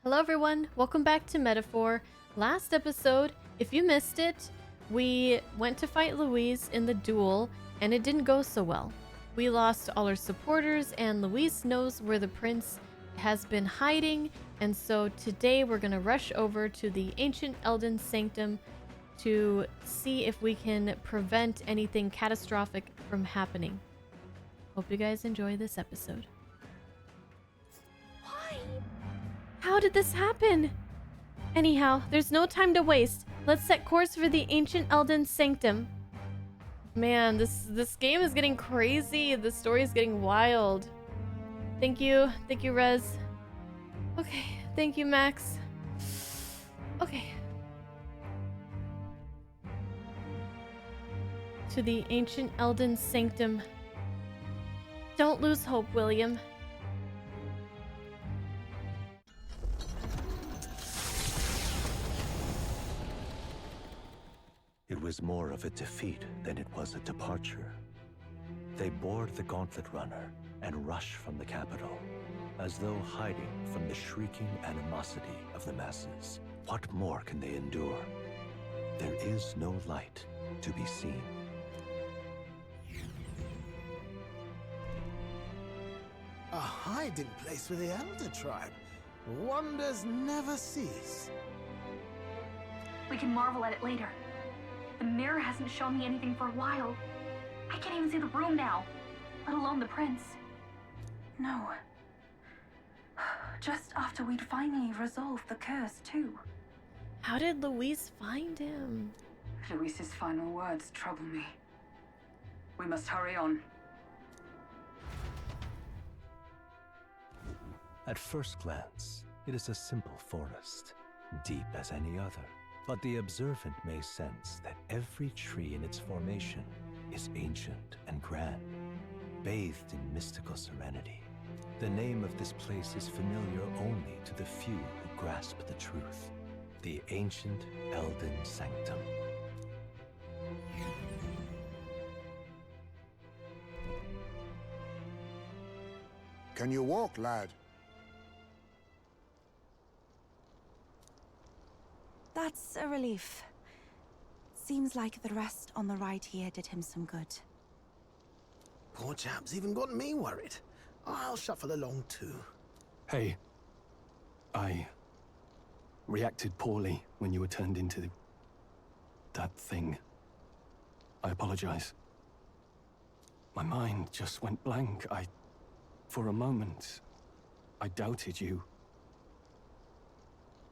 Hello everyone, welcome back to Metaphor. Last episode, if you missed it, we went to fight Louise in the duel and it didn't go so well. We lost all our supporters and Louise knows where the prince has been hiding, and so today we're gonna rush over to the ancient Elden Sanctum to see if we can prevent anything catastrophic from happening. Hope you guys enjoy this episode. How did this happen? Anyhow, there's no time to waste. Let's set course for the ancient Elden Sanctum. Man, this game is getting crazy. The story is getting wild. Thank you, Rez. Okay, thank you, Max. Okay. To the ancient Elden Sanctum. Don't lose hope, William. It was more of a defeat than it was a departure. They board the gauntlet runner and rush from the capital, as though hiding from the shrieking animosity of the masses. What more can they endure? There is no light to be seen. A hiding place for the Elder Tribe. Wonders never cease. We can marvel at it later. The mirror hasn't shown me anything for a while. I can't even see the room now, let alone the prince. No. Just after we'd finally resolved the curse, too. How did Louise find him? Luis's final words trouble me. We must hurry on. At first glance, it is a simple forest, deep as any other. But the observant may sense that every tree in its formation is ancient and grand, bathed in mystical serenity. The name of this place is familiar only to the few who grasp the truth. The ancient Elden Sanctum. Can you walk, lad? That's a relief. Seems like the rest on the right here did him some good. Poor chap's even got me worried. I'll shuffle along too. Hey, I reacted poorly when you were turned into that thing. I apologize. My mind just went blank. For a moment, I doubted you.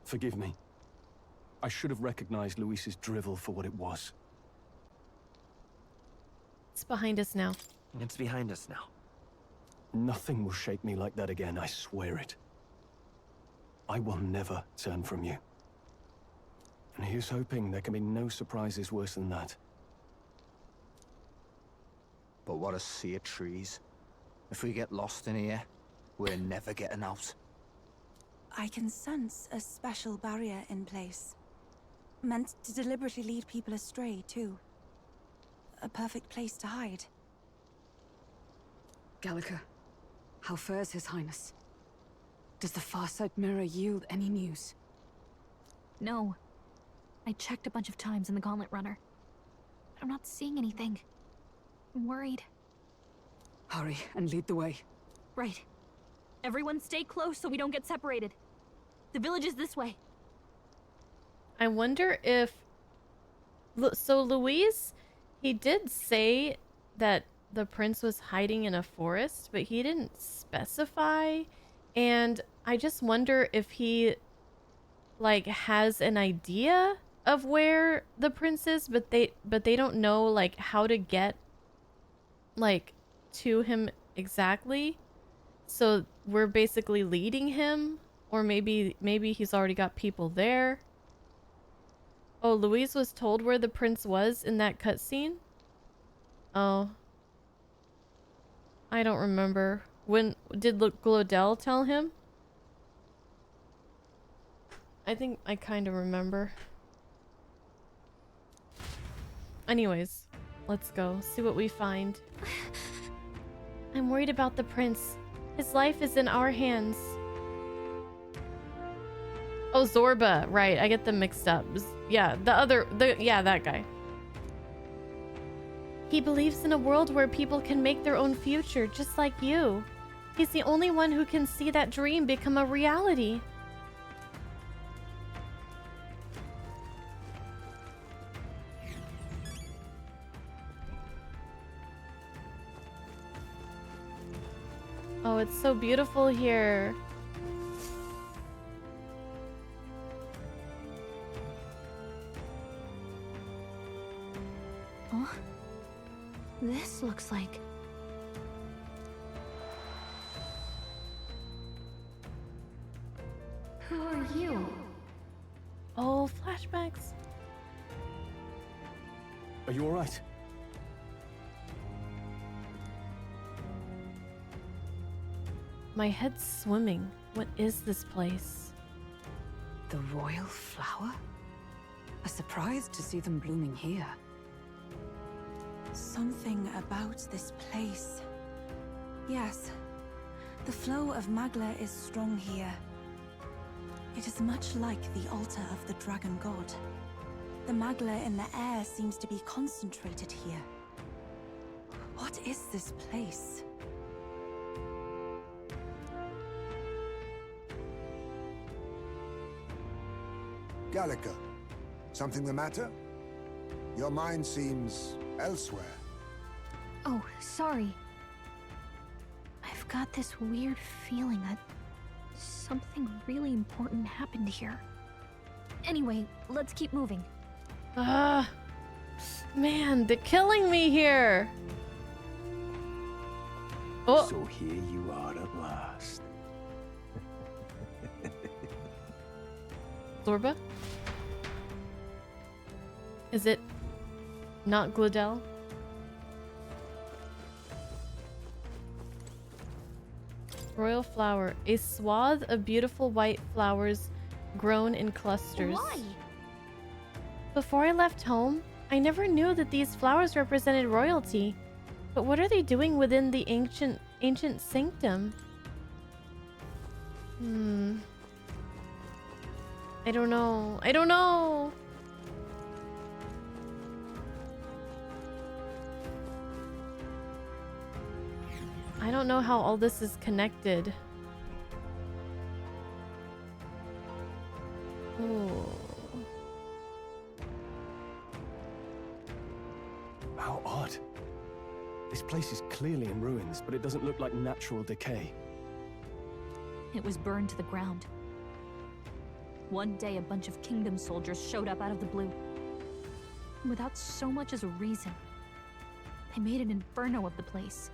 Forgive me. I should have recognized Luis's drivel for what it was. It's behind us now. It's behind us now. Nothing will shake me like that again, I swear it. I will never turn from you. And here's hoping there can be no surprises worse than that. But what a sea of trees. If we get lost in here, we're never getting out. I can sense a special barrier in place. Meant to deliberately lead people astray, too. A perfect place to hide. Gallica, how fares His Highness? Does the Farsight Mirror yield any news? No. I checked a bunch of times in the Gauntlet Runner. I'm not seeing anything. I'm worried. Hurry and lead the way. Right. Everyone stay close so we don't get separated. The village is this way. I wonder if... So Louise, he did say that the prince was hiding in a forest, but he didn't specify. And I just wonder if he, like, has an idea of where the prince is, but they don't know, like, how to get, like, to him exactly. So we're basically leading him, or maybe he's already got people there. Oh, Louise was told where the prince was in that cutscene? Oh. I don't remember. When did Glodell tell him? I think I kind of remember. Anyways, let's go. See what we find. I'm worried about the prince. His life is in our hands. Oh, Zorba. Right. I get them mixed up. Yeah, yeah, that guy. He believes in a world where people can make their own future, just like you. He's the only one who can see that dream become a reality. Oh, it's so beautiful here. Huh? This looks like... Who are you? Oh, flashbacks. Are you all right? My head's swimming. What is this place? The royal flower? A surprise to see them blooming here. Something about this place. Yes, the flow of Magla is strong here. It is much like the altar of the dragon god. The Magla in the air seems to be concentrated here. What is this place? Gallica, something the matter? Your mind seems elsewhere. Oh, sorry. I've got this weird feeling that something really important happened here. Anyway, let's keep moving. Man, they're killing me here. Oh. So here you are at last. Zorba? Is it not Glidell? Royal flower. A swath of beautiful white flowers grown in clusters. Why? Before I left home, I never knew that these flowers represented royalty. But what are they doing within the ancient sanctum? I don't know. I don't know. I don't know how all this is connected. Oh. How odd. This place is clearly in ruins, but it doesn't look like natural decay. It was burned to the ground. One day, a bunch of kingdom soldiers showed up out of the blue. Without so much as a reason. They made an inferno of the place.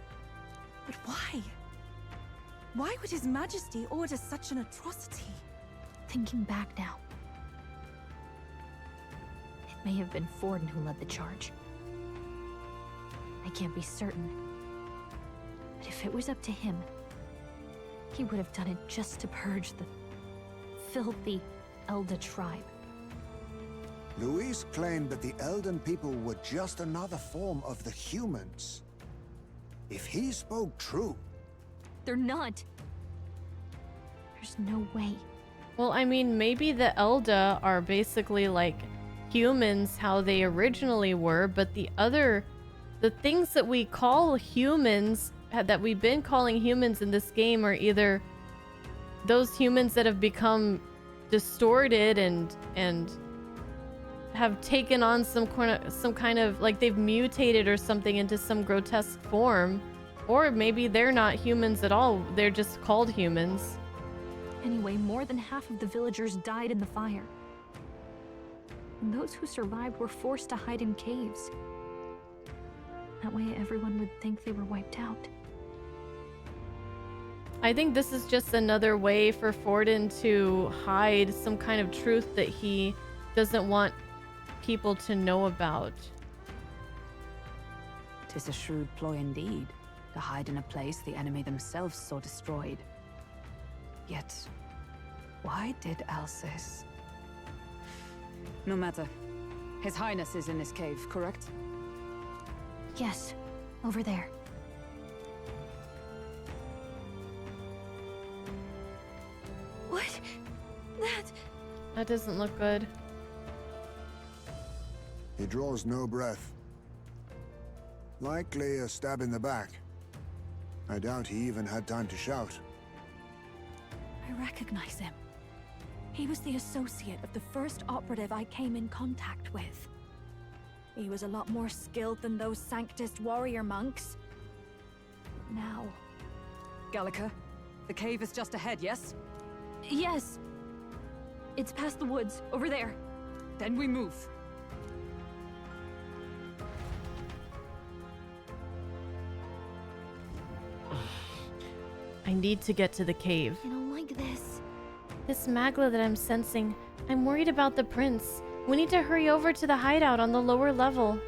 But why? Why would His Majesty order such an atrocity? Thinking back now, it may have been Forden who led the charge. I can't be certain. But if it was up to him, he would have done it just to purge the filthy Elda tribe. Luis claimed that the Elden people were just another form of the humans. If he spoke true... They're not. There's no way. Well, I mean, maybe the Elda are basically like humans how they originally were, but the things that we call humans, that we've been calling humans in this game, are either those humans that have become distorted and have taken on some kind of like they've mutated or something into some grotesque form, or maybe they're not humans at all, they're just called humans. Anyway, more than half of the villagers died in the fire. And those who survived were forced to hide in caves. That way everyone would think they were wiped out. I think this is just another way for Forden to hide some kind of truth that he doesn't want people to know about. 'Tis a shrewd ploy indeed, to hide in a place the enemy themselves saw destroyed. Yet, why did Alcest? No matter. His Highness is in this cave, correct? Yes, over there. What? That... That doesn't look good. He draws no breath. Likely a stab in the back. I doubt he even had time to shout. I recognize him. He was the associate of the first operative I came in contact with. He was a lot more skilled than those Sanctist warrior monks. Now... Gallica, the cave is just ahead, yes? Yes. It's past the woods, over there. Then we move. I need to get to the cave. I don't like this. This magla that I'm sensing, I'm worried about the prince. We need to hurry over to the hideout on the lower level.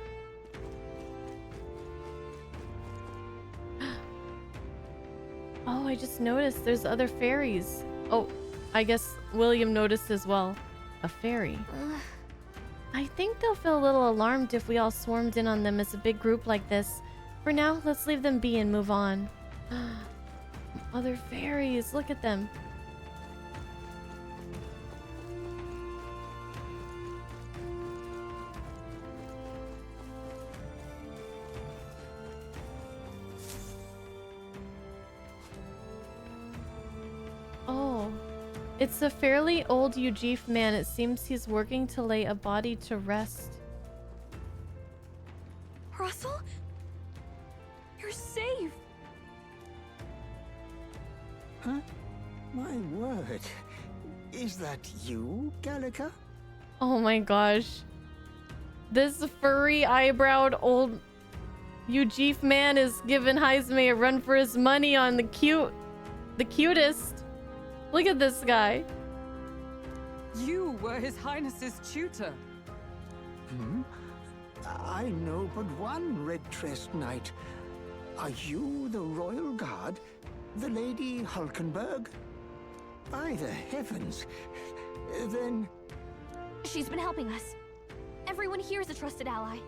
Oh, I just noticed there's other fairies. Oh, I guess William noticed as well. A fairy. I think they'll feel a little alarmed if we all swarmed in on them as a big group like this. For now, let's leave them be and move on. Other fairies, look at them. Oh, it's a fairly old Ujif man. It seems he's working to lay a body to rest. Russell? You're safe! Huh? My word. Is that you, Gallica? Oh my gosh. This furry eyebrowed old Ujif man is giving Heisme a run for his money on the cutest. Look at this guy. You were His Highness's tutor. Hmm? I know but one red-tressed knight. Are you the royal guard? The Lady Hulkenberg? By the heavens. Then... She's been helping us. Everyone here is a trusted ally.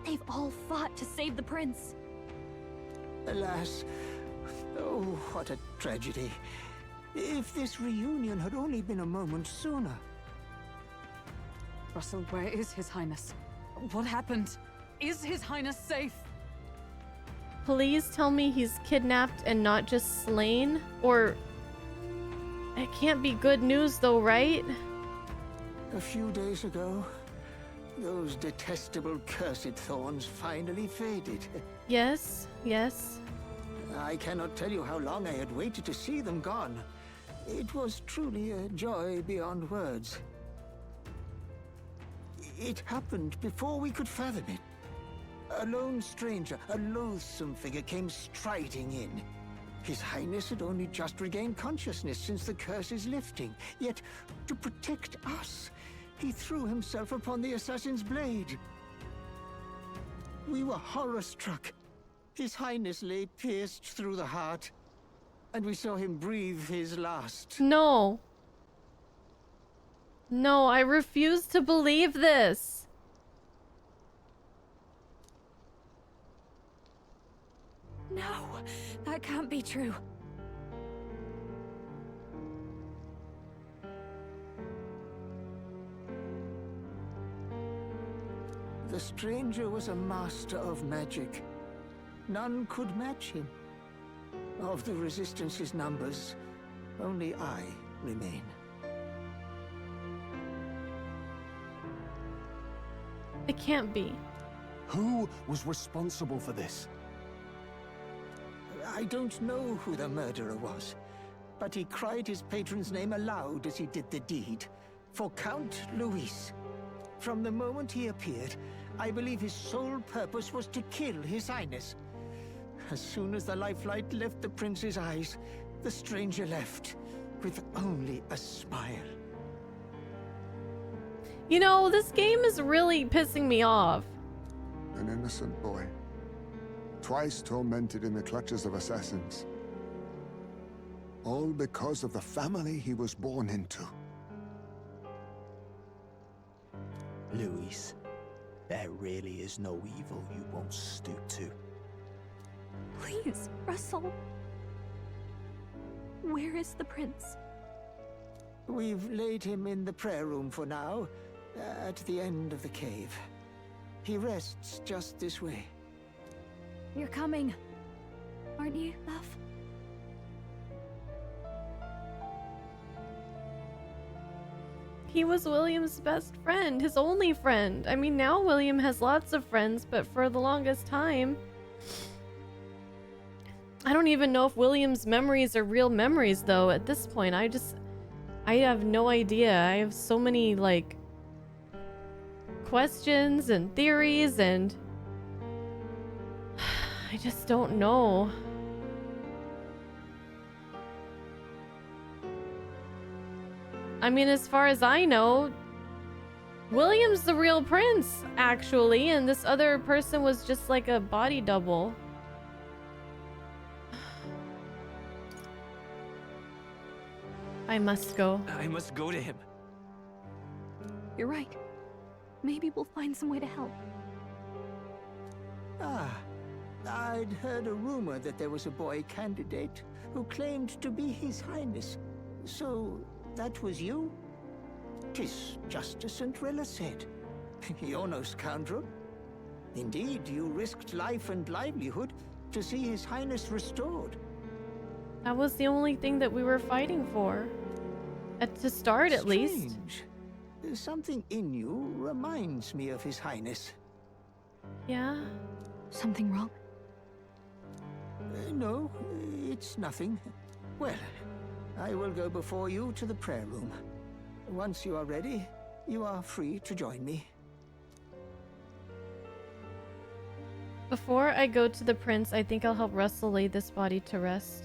They've all fought to save the prince. Alas. Oh, what a tragedy. If this reunion had only been a moment sooner. Russell, where is His Highness? What happened? Is His Highness safe? Please tell me he's kidnapped and not just slain, or it can't be good news though, right? A few days ago, those detestable cursed thorns finally faded. Yes, yes. I cannot tell you how long I had waited to see them gone. It was truly a joy beyond words. It happened before we could fathom it. A lone stranger, a loathsome figure came striding in. His Highness had only just regained consciousness since the curse's lifting. Yet, to protect us, he threw himself upon the assassin's blade. We were horror-struck. His Highness lay pierced through the heart, and we saw him breathe his last. No. No, I refuse to believe this. No, that can't be true. The stranger was a master of magic. None could match him. Of the Resistance's numbers, only I remain. It can't be. Who was responsible for this? I don't know who the murderer was, but he cried his patron's name aloud as he did the deed. For Count Luis. From the moment he appeared, I believe his sole purpose was to kill His Highness. As soon as the lifelight left the prince's eyes, the stranger left, with only a smile. You know, this game is really pissing me off. An innocent boy. Twice tormented in the clutches of assassins. All because of the family he was born into. Luis, there really is no evil you won't stoop to. Please, Russell. Where is the prince? We've laid him in the prayer room for now, at the end of the cave. He rests just this way. You're coming, aren't you, love? He was William's best friend, his only friend. I mean, now William has lots of friends, but for the longest time, I don't even know if William's memories are real memories, though. At this point, I have no idea. I have so many, like, questions and theories, and I just don't know. I mean, as far as I know, William's the real prince, actually, and this other person was just like a body double. I must go. I must go to him. You're right. Maybe we'll find some way to help. Ah, I'd heard a rumor that there was a boy candidate who claimed to be His Highness. So, that was you? 'Tis just as St. Rilla said. You're no scoundrel. Indeed, you risked life and livelihood to see His Highness restored. That was the only thing that we were fighting for. To start, at least. Strange. Something in you reminds me of His Highness. Yeah? Something wrong? No, it's nothing. Well, I will go before you to the prayer room. Once you are ready, you are free to join me. Before I go to the prince, I think I'll help Russell lay this body to rest.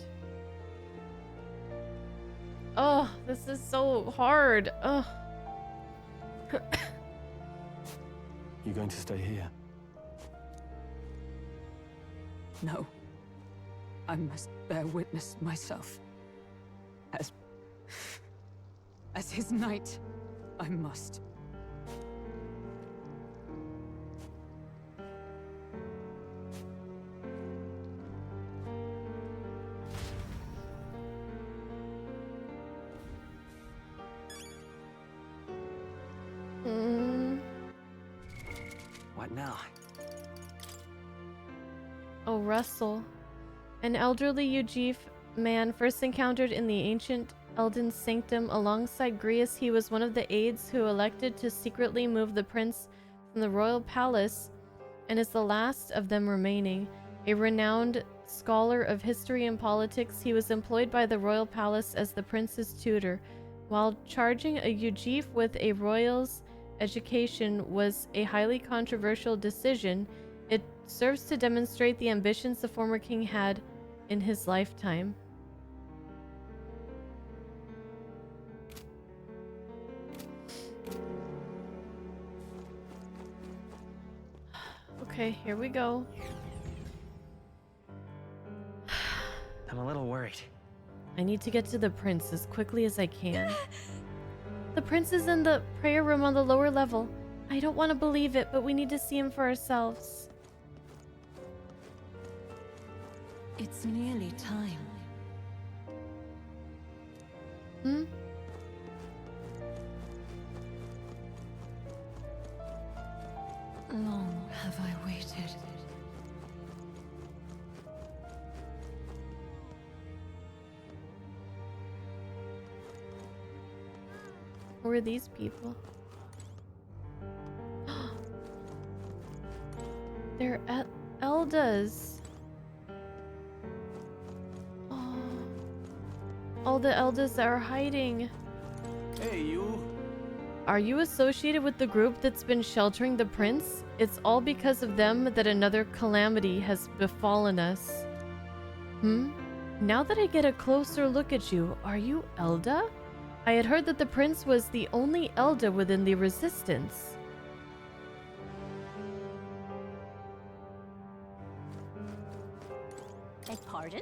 Oh, this is so hard. Ugh. You going to stay here? No. I must bear witness myself. As his knight, I must. What now? Oh, Russell. An elderly Ujif man first encountered in the ancient Elden Sanctum alongside Grius. He was one of the aides who elected to secretly move the prince from the royal palace and is the last of them remaining. A renowned scholar of history and politics, he was employed by the royal palace as the prince's tutor. While charging a Ujif with a royal's education was a highly controversial decision, it serves to demonstrate the ambitions the former king had in his lifetime. Okay, here we go. I'm a little worried. I need to get to the prince as quickly as I can. The prince is in the prayer room on the lower level. I don't want to believe it, but we need to see him for ourselves. It's nearly time. Hmm? Long have I waited. Who are these people? They're Eldas. Oh. All the Eldas that are hiding. Hey, you. Are you associated with the group that's been sheltering the prince? It's all because of them that another calamity has befallen us. Now that I get a closer look at you, are you Elda? I had heard that the prince was the only Elda within the resistance. Beg pardon?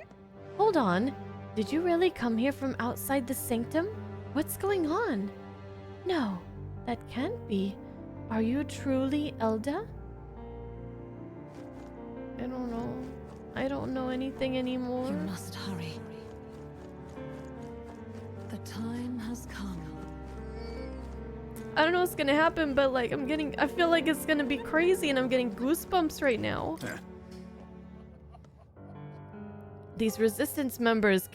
Hold on. Did you really come here from outside the sanctum? What's going on? No, that can't be. Are you truly Elda? I don't know. I don't know anything anymore. You must hurry. The time has come. I don't know what's gonna happen, but like I feel like it's gonna be crazy and I'm getting goosebumps right now. These resistance members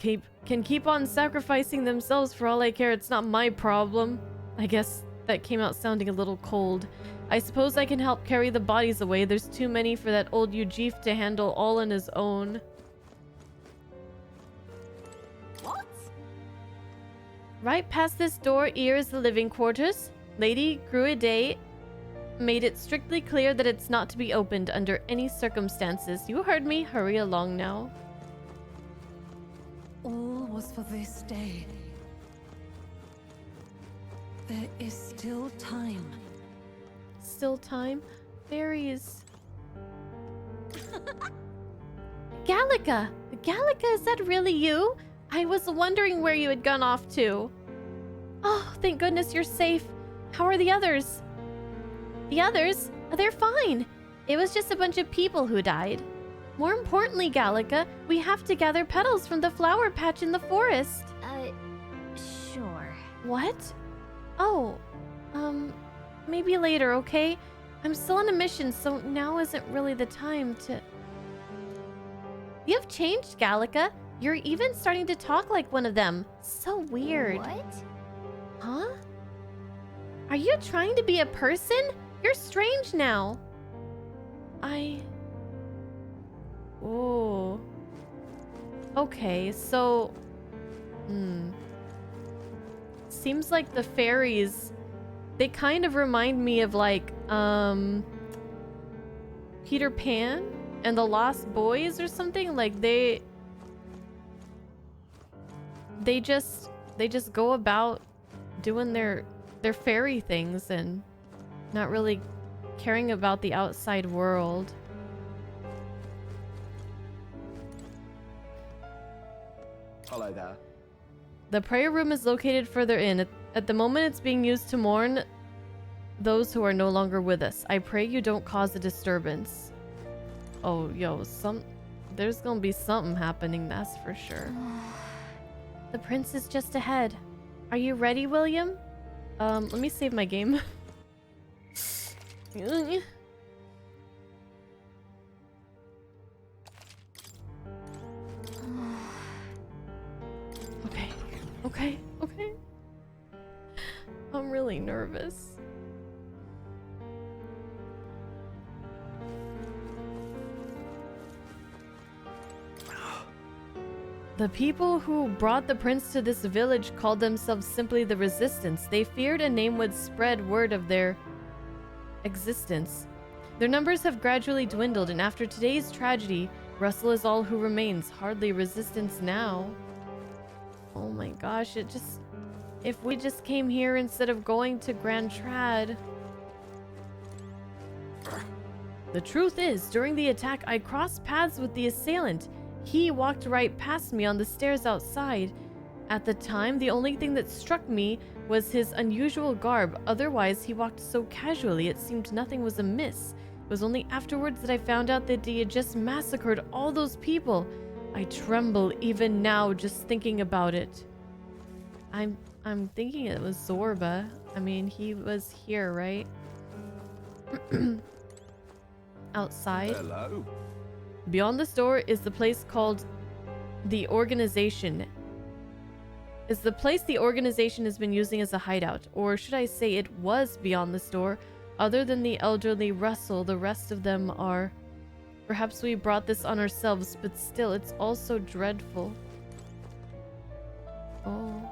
can keep on sacrificing themselves for all I care. It's not my problem. I guess that came out sounding a little cold. I suppose I can help carry the bodies away. There's too many for that old Ujif to handle all on his own. What? Right past this door here is the living quarters. Lady Gruide made it strictly clear that it's not to be opened under any circumstances. You heard me. Hurry along now. All was for this day. There is still time. Still time? Fairies. Gallica! Gallica, is that really you? I was wondering where you had gone off to. Oh, thank goodness you're safe. How are the others? The others? They're fine. It was just a bunch of people who died. More importantly, Gallica, we have to gather petals from the flower patch in the forest. Sure. What? Oh, maybe later, okay? I'm still on a mission, so now isn't really the time to... You've changed, Gallica. You're even starting to talk like one of them. So weird. What? Huh? Are you trying to be a person? You're strange now. Oh. Okay, so... Seems like the fairies, they kind of remind me of like, Peter Pan and the Lost Boys or something. Like they just go about doing their fairy things and not really caring about the outside world. Hello there. The prayer room is located further in. At the moment, it's being used to mourn those who are no longer with us. I pray you don't cause a disturbance. Oh, yo, there's gonna be something happening, that's for sure. The prince is just ahead. Are you ready, William? Let me save my game. Okay. I'm really nervous. The people who brought the prince to this village called themselves simply the Resistance. They feared a name would spread word of their existence. Their numbers have gradually dwindled, and after today's tragedy, Russell is all who remains. Hardly resistance now. Oh my gosh, if we just came here instead of going to Grand Trad. The truth is, during the attack, I crossed paths with the assailant. He walked right past me on the stairs outside. At the time, the only thing that struck me was his unusual garb. Otherwise, he walked so casually, it seemed nothing was amiss. It was only afterwards that I found out that he had just massacred all those people. I tremble even now just thinking about it. I'm thinking it was Zorba. I mean, he was here, right? Outside. Hello. Beyond this door is the place called the Organization. Is the place the Organization has been using as a hideout, or should I say it was beyond this door? Other than the elderly Russell, the rest of them are... Perhaps we brought this on ourselves, but still, it's all so dreadful. Oh.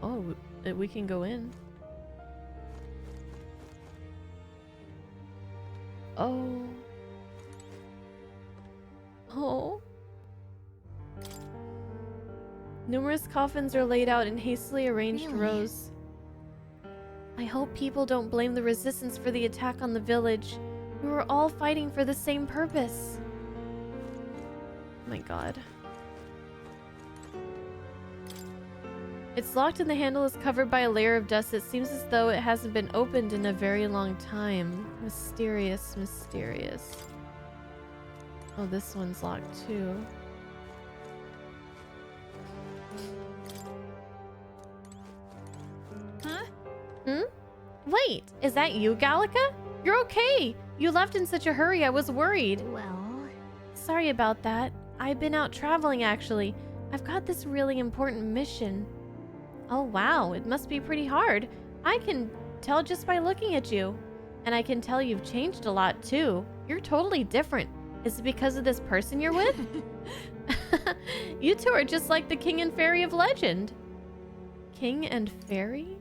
Oh, we can go in. Oh. Oh. Numerous coffins are laid out in hastily arranged rows. I hope people don't blame the Resistance for the attack on the village. We were all fighting for the same purpose. Oh my god. It's locked and the handle is covered by a layer of dust. It seems as though it hasn't been opened in a very long time. Mysterious, mysterious. Oh, this one's locked too. Huh? Hmm? Wait, is that you, Gallica? You're okay. You left in such a hurry, I was worried. Well, Sorry about that. I've been out traveling, actually. I've got this really important mission. Oh, wow. It must be pretty hard. I can tell just by looking at you. And I can tell you've changed a lot, too. You're totally different. Is it because of this person you're with? You two are just like the king and fairy of legend. King and fairy?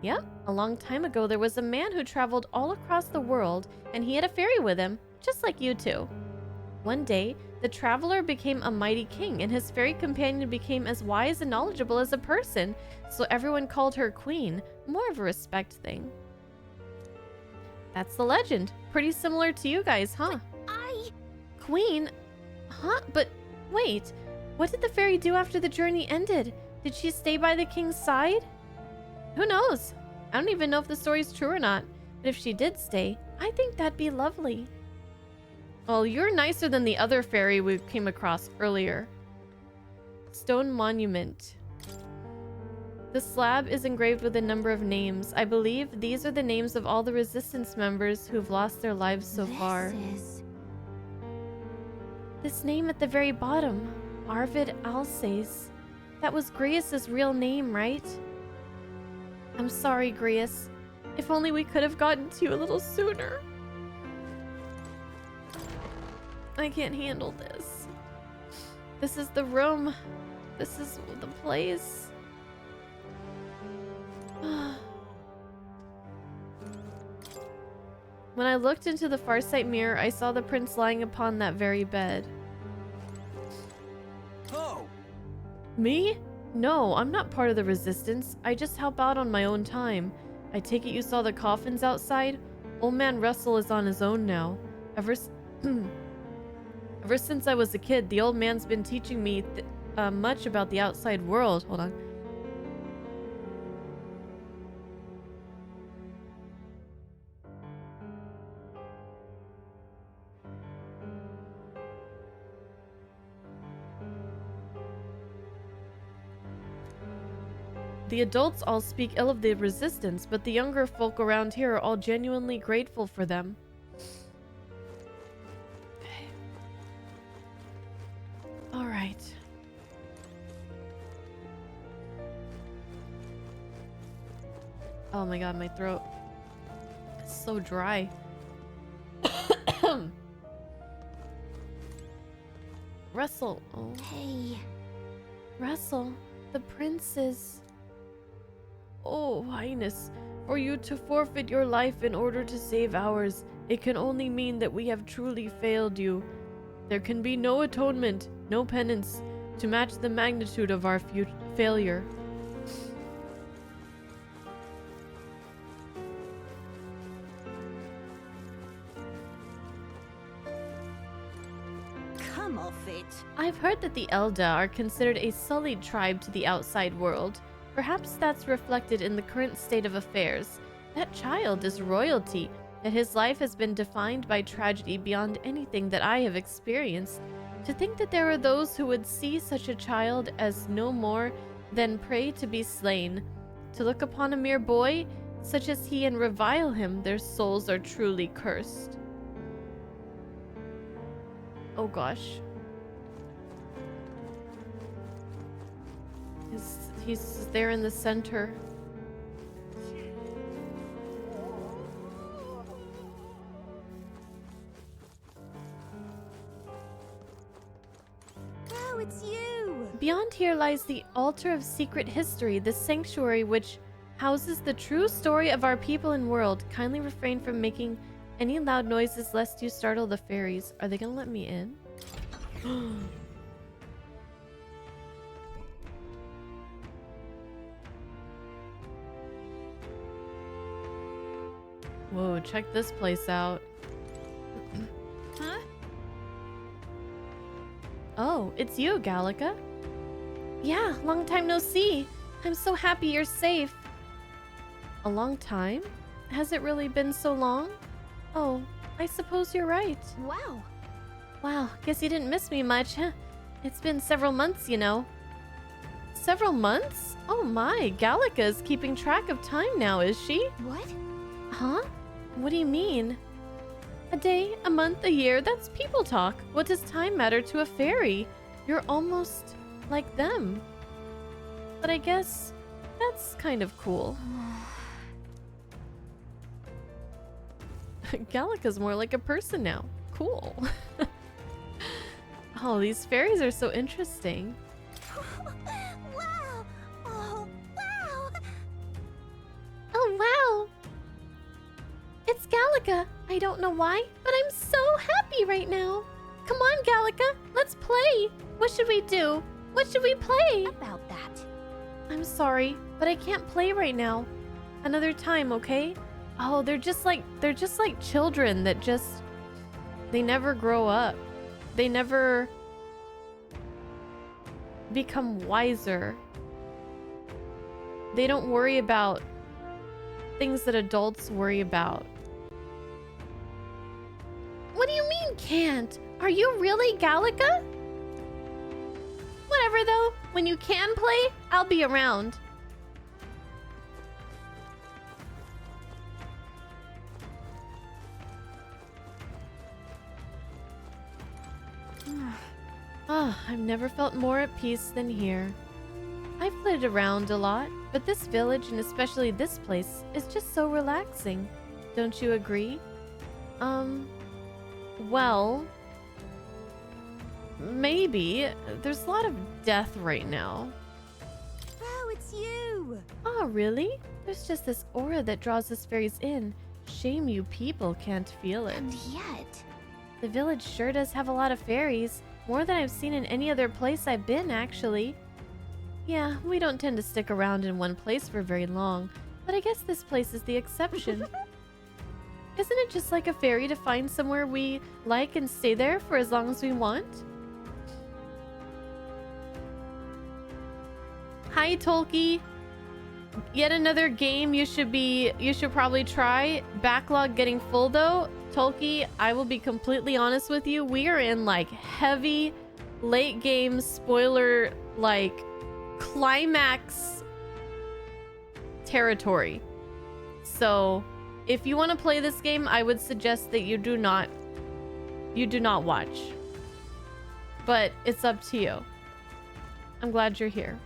Yep. A long time ago, there was a man who traveled all across the world, and he had a fairy with him, just like you two. One day, the traveler became a mighty king, and his fairy companion became as wise and knowledgeable as a person, so everyone called her queen, more of a respect thing. That's the legend. Pretty similar to you guys, huh? Queen? Huh? But wait, what did the fairy do after the journey ended? Did she stay by the king's side? Who knows? I don't even know if the story's true or not, but if she did stay, I think that'd be lovely. Well, you're nicer than the other fairy we came across earlier. Stone monument. The slab is engraved with a number of names. I believe these are the names of all the resistance members who've lost their lives so far. This name at the very bottom, Arvid Alsace. That was Grius's real name, right? I'm sorry, Grius. If only we could have gotten to you a little sooner. I can't handle this. This is the room. This is the place. When I looked into the farsight mirror, I saw the prince lying upon that very bed. Oh! Me? No, I'm not part of the resistance. I just help out on my own time. I take it you saw the coffins outside? Old man Russell is on his own now. Ever since I was a kid, the old man's been teaching me much about the outside world. Hold on. The adults all speak ill of the resistance, but the younger folk around here are all genuinely grateful for them. Okay. All right. Oh my god, my throat is so dry. Russell. Oh. hey. Russell, the prince is... Oh, Highness, for you to forfeit your life in order to save ours, it can only mean that we have truly failed you. There can be no atonement, no penance, to match the magnitude of our failure. Come off it. I've heard that the Elda are considered a sullied tribe to the outside world. Perhaps that's reflected in the current state of affairs. That child is royalty, that his life has been defined by tragedy beyond anything that I have experienced. To think that there are those who would see such a child as no more than prey to be slain. To look upon a mere boy such as he and revile him, their souls are truly cursed. Oh gosh. He's there in the center. Oh, it's you! Beyond here lies the altar of secret history, the sanctuary which houses the true story of our people and world. Kindly refrain from making any loud noises lest you startle the fairies. Are they gonna let me in? Whoa, check this place out. Huh? Oh, it's you, Gallica. Yeah, long time no see. I'm so happy you're safe. A long time? Has it really been so long? Oh, I suppose you're right. Wow. Wow, guess you didn't miss me much, huh? It's been several months, you know. Several months? Oh my, Gallica is keeping track of time now, is she? What? Huh? What do you mean? A day, a month, a year, that's people talk. What does time matter to a fairy? You're almost like them. But I guess that's kind of cool. Gallica's more like a person now. Cool. Oh, these fairies are so interesting. Wow! Oh, wow! Oh, wow! It's Gallica. I don't know why, but I'm so happy right now. Come on, Gallica. Let's play. What should we do? What should we play? About that. I'm sorry, but I can't play right now. Another time, okay? Oh, they're just like children that they never grow up. They never become wiser. They don't worry about things that adults worry about. What do you mean can't? Are you really Gallica? Whatever though, when you can play, I'll be around. I've never felt more at peace than here. I've flitted around a lot, but this village, and especially this place, is just so relaxing. Don't you agree? Well, maybe. There's a lot of death right now. Oh, it's you! Oh, really? There's just this aura that draws us fairies in. Shame you people can't feel it. And yet... The village sure does have a lot of fairies. More than I've seen in any other place I've been, actually. Yeah, we don't tend to stick around in one place for very long, but I guess this place is the exception. Isn't it just like a fairy to find somewhere we like and stay there for as long as we want? Hi, Tolkien. Yet another game you should probably try. Backlog getting full though. Tolkien, I will be completely honest with you. We are in like heavy late game spoiler like climax territory. So if you want to play this game, I would suggest that you do not watch. But it's up to you. I'm glad you're here.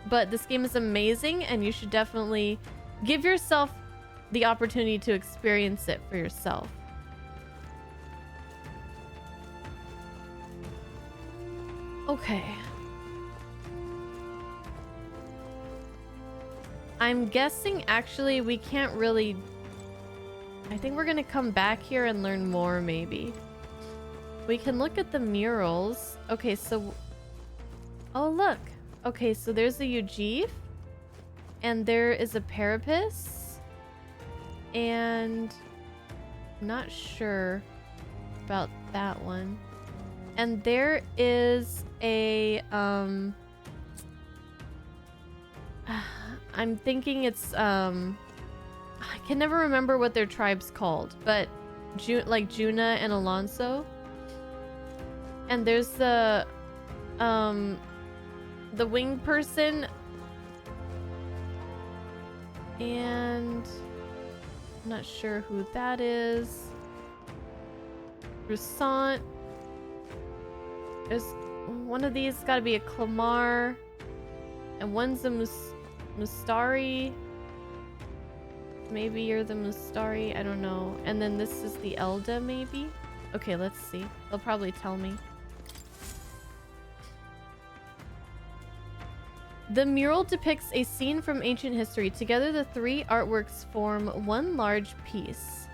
But this game is amazing and you should definitely give yourself the opportunity to experience it for yourself. Okay. I'm guessing actually we can't really... I think we're gonna come back here and learn more maybe. We can look at the murals. Okay, so... Oh, look. Okay, so there's a Ujif. And there is a Parapis. And I'm not sure about that one. And there is a I'm thinking it's I can never remember what their tribe's called, but like Juna and Alonso. And there's the winged person, and I'm not sure who that is. Rusant. There's one of these got to be a Clamar, and one's a Mustari. Maybe you're the Mustari, I don't know. And then this is the Elda, maybe? Okay, let's see. They'll probably tell me. The mural depicts a scene from ancient history. Together, the three artworks form one large piece.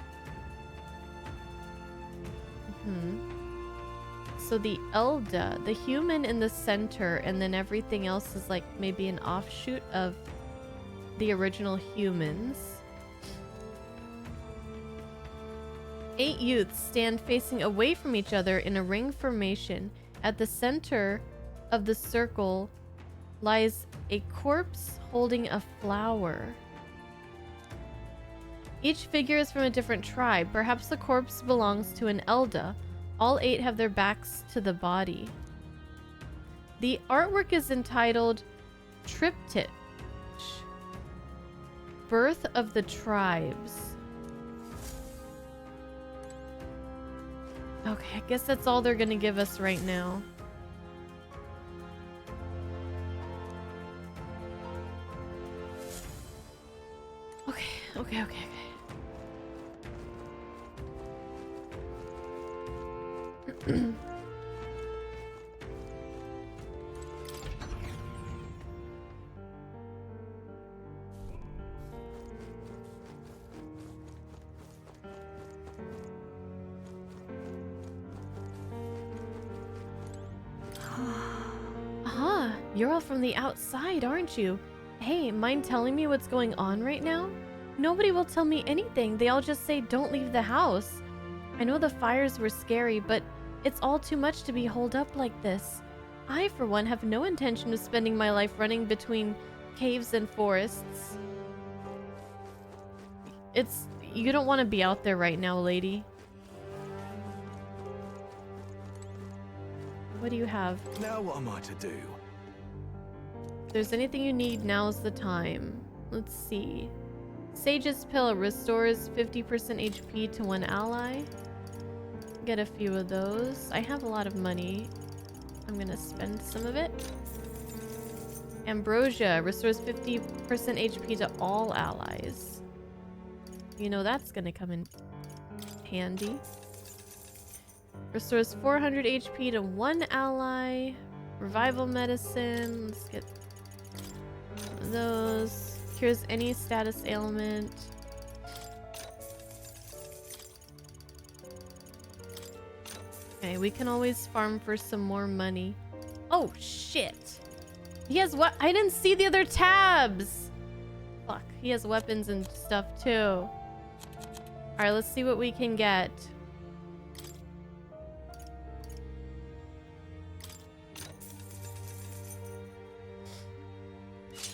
So the Elda, the human in the center, and then everything else is like maybe an offshoot of the original humans. 8 youths stand facing away from each other in a ring formation. At the center of the circle lies a corpse holding a flower. Each figure is from a different tribe. Perhaps the corpse belongs to an Elda. All 8 have their backs to the body. The artwork is entitled Triptych, Birth of the Tribes. Okay, I guess that's all they're gonna give us right now. Okay. You're all from the outside, aren't you? Hey, mind telling me what's going on right now? Nobody will tell me anything. They all just say don't leave the house. I know the fires were scary, but it's all too much to be holed up like this. I, for one, have no intention of spending my life running between caves and forests. You don't want to be out there right now, lady. What do you have? Now what am I to do? If there's anything you need, now's the time. Let's see. Sage's Pill restores 50% HP to one ally. Get a few of those. I have a lot of money. I'm gonna spend some of it. Ambrosia restores 50% HP to all allies. You know that's gonna come in handy. Restores 400 HP to one ally. Revival medicine. Let's get one of those. Cures any status ailment. Okay, we can always farm for some more money. Oh, shit. He has what? I didn't see the other tabs. Fuck. He has weapons and stuff too. Alright, let's see what we can get.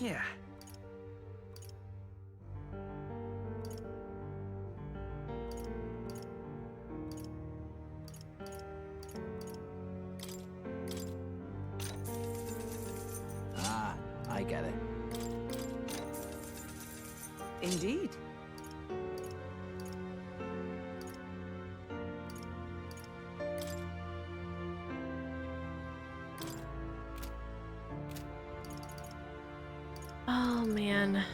Yeah. Ah, I get it. Indeed. Oh, man.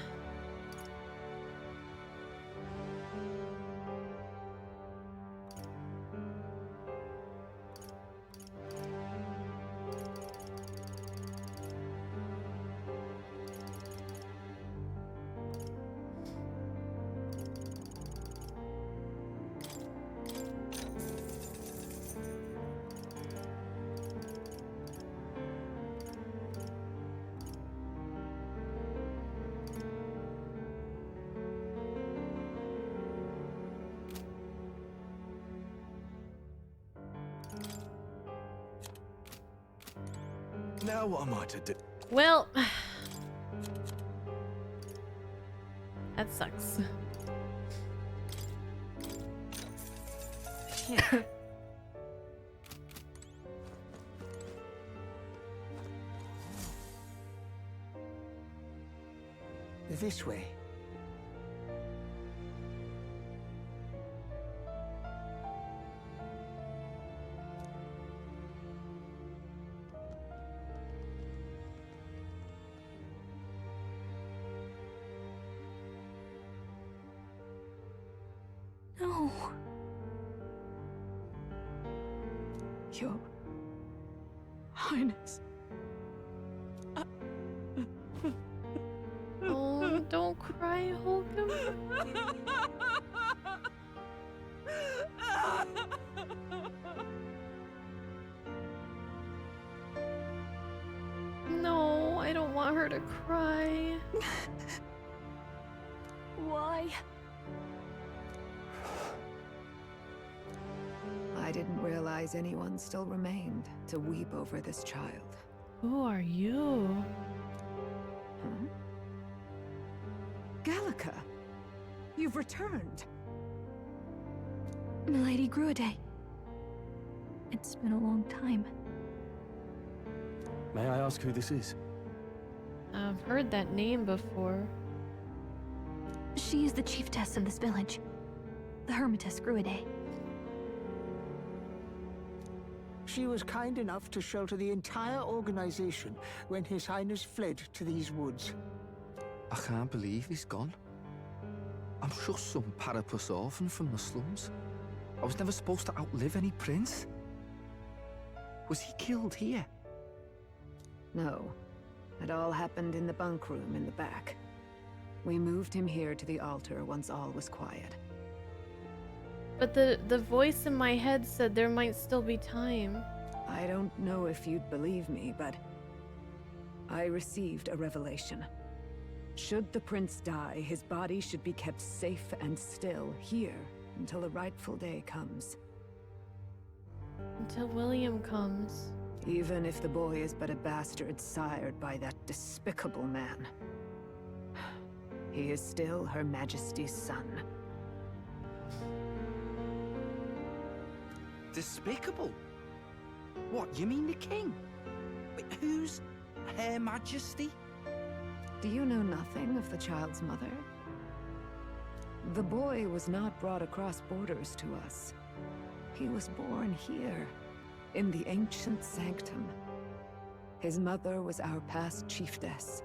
Now what am I to do? Well, that sucks. Yeah. This way. No. Your Highness. Oh, don't cry, Holcomb. No, I don't want her to cry. Why? I didn't realize anyone still remained to weep over this child. Who are you? Huh? Gallica, you've returned. Milady Gruaday. It's been a long time. May I ask who this is? I've heard that name before. She is the chiefess of this village, the Hermitess Gruidae. She was kind enough to shelter the entire organization when His Highness fled to these woods. I can't believe he's gone. I'm just some parapus orphan from the slums. I was never supposed to outlive any prince. Was he killed here? No. It all happened in the bunk room in the back. We moved him here to the altar once all was quiet. But the voice in my head said there might still be time. I don't know if you'd believe me, but I received a revelation. Should the prince die, his body should be kept safe and still here until the rightful day comes. Until William comes. Even if the boy is but a bastard sired by that despicable man. He is still Her Majesty's son. Despicable? What, you mean the king? Wait, who's Her Majesty? Do you know nothing of the child's mother? The boy was not brought across borders to us. He was born here, in the ancient sanctum. His mother was our past chiefess,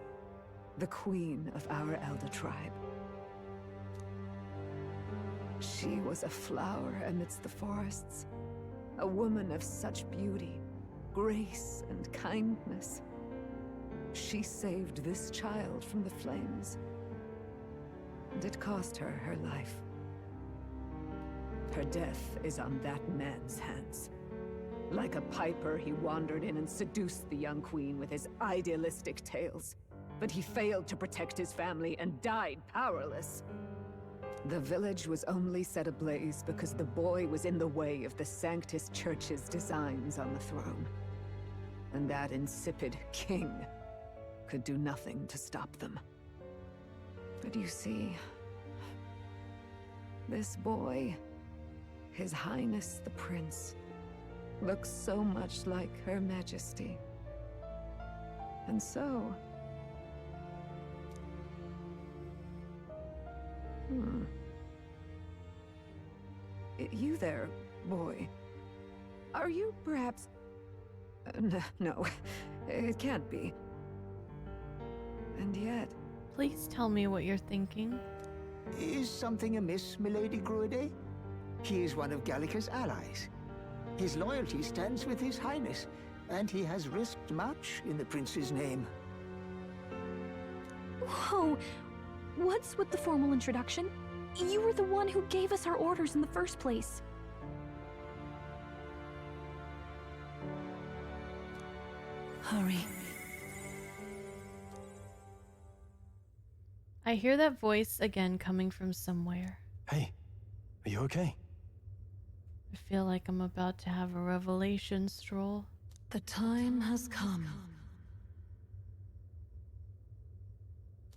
the queen of our elder tribe. She was a flower amidst the forests, a woman of such beauty, grace, and kindness. She saved this child from the flames, and it cost her her life. Her death is on that man's hands. Like a piper, he wandered in and seduced the young queen with his idealistic tales. But he failed to protect his family and died powerless. The village was only set ablaze because the boy was in the way of the Sanctus Church's designs on the throne. And that insipid king could do nothing to stop them. But you see, this boy, His Highness the Prince, looks so much like Her Majesty. And so... You there, boy. Are you perhaps... no, it can't be. And yet... Please tell me what you're thinking. Is something amiss, Milady Gruidae? He is one of Gallica's allies. His loyalty stands with His Highness, and he has risked much in the prince's name. Whoa! What's with the formal introduction? You were the one who gave us our orders in the first place. Hurry. I hear that voice again coming from somewhere. Hey, are you okay? I feel like I'm about to have a revelation stroll. The time has come.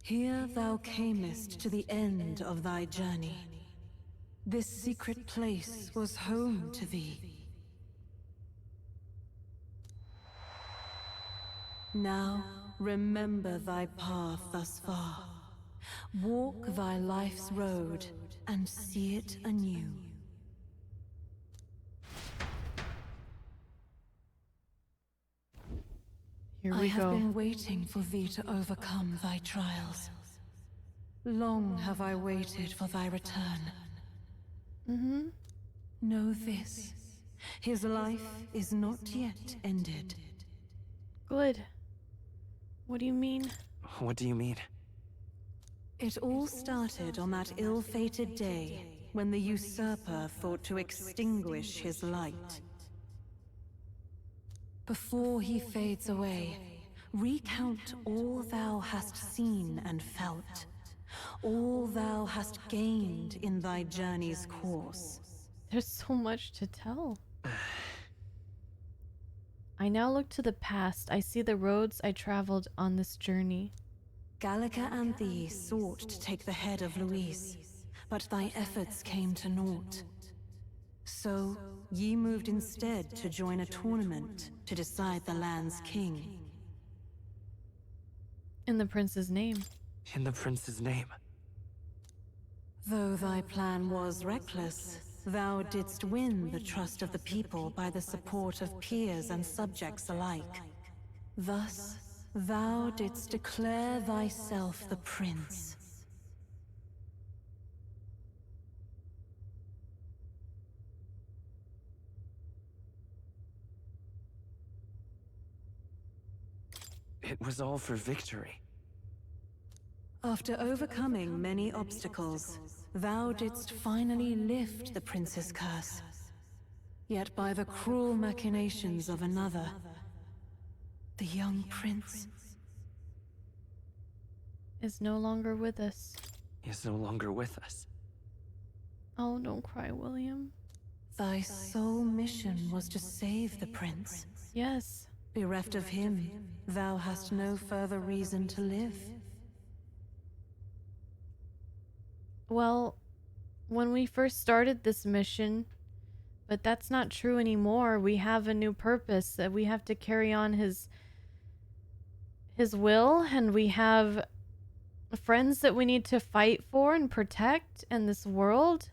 Here thou camest to the end of thy journey. This secret place was home to thee. Now, remember thy path thus far. Walk thy life's road and see it anew. Here I we have go. been waiting for thee to overcome thy trials. Long have I waited for thy return. Know this. His life is not yet ended. Good. What do you mean? What do you mean? It all started on that ill-fated day when the usurper thought to extinguish his light. Before he fades away, recount all thou hast seen and felt, all thou hast gained in thy journey's course. There's so much to tell. I now look to the past. I see the roads I traveled on this journey. Gallica and thee sought to take the head of Louise, but thy efforts came to naught. So, ye moved instead to join a tournament to decide the land's king. In the prince's name. In the prince's name. Though thy plan was reckless, thou didst win the trust of the people by the support of peers and subjects alike. Thus, thou didst declare thyself the prince. It was all for victory. After overcoming many obstacles, thou didst finally lift the prince's curse. Yet by the cruel machinations of another, the young prince Is no longer with us. Is no longer with us. Oh, don't cry, William. Thy sole mission was to save the prince. Yes. Bereft of him, thou hast no further reason to live. Well, when we first started this mission, but that's not true anymore. We have a new purpose that we have to carry on his will, and we have friends that we need to fight for and protect, and this world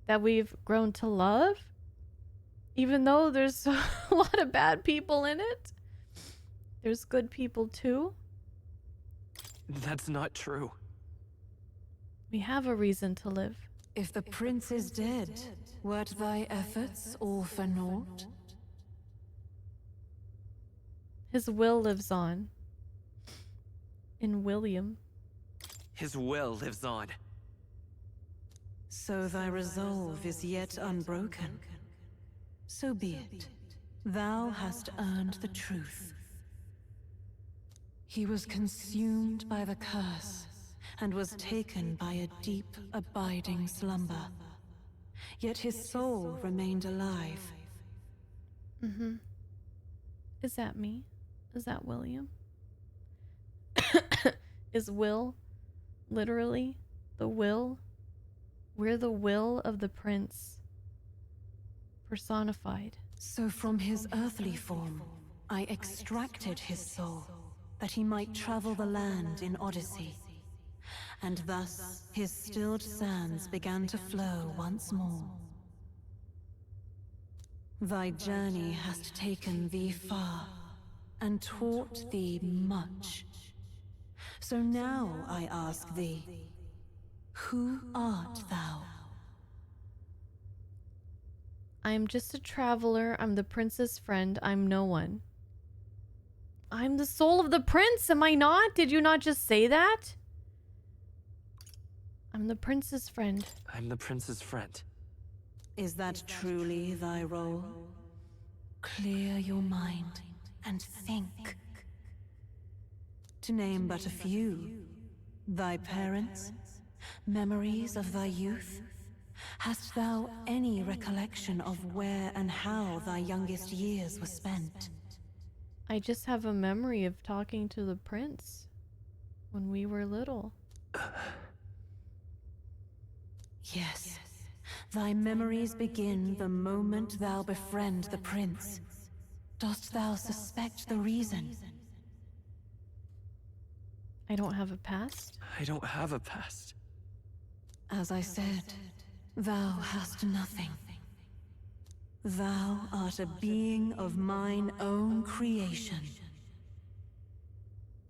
that we've grown to love. Even though there's a lot of bad people in it, there's good people too. That's not true. We have a reason to live. If the prince is dead, wert thy efforts all for naught? His will lives on. In William. His will lives on. So thy resolve is yet unbroken. So be it. Thou hast earned the truth. He was consumed by the curse, and was taken by a deep, abiding slumber. Yet his soul remained alive. Mm-hmm. Is that me? Is that William? Is Will literally the will? We're the will of the prince personified. So from his earthly form, I extracted his soul, that he might travel the land in Odyssey. And thus his stilled sands began to flow once more. Thy journey hast taken thee far, and taught thee much. So now I ask thee, who art thou? I'm just a traveler. I'm the prince's friend. I'm no one. I'm the soul of the prince, am I not? Did you not just say that? I'm the prince's friend. I'm the prince's friend. Is that truly thy role? Clear your mind and think. To name but a few, thy parents, memories of thy youth. Hast thou any recollection of where and how thy youngest years were spent? I just have a memory of talking to the prince when we were little. Yes, thy memories begin the moment thou befriend the prince. Dost thou suspect the reason? I don't have a past. I don't have a past. As I said, thou hast nothing. Thou art a being of mine own creation.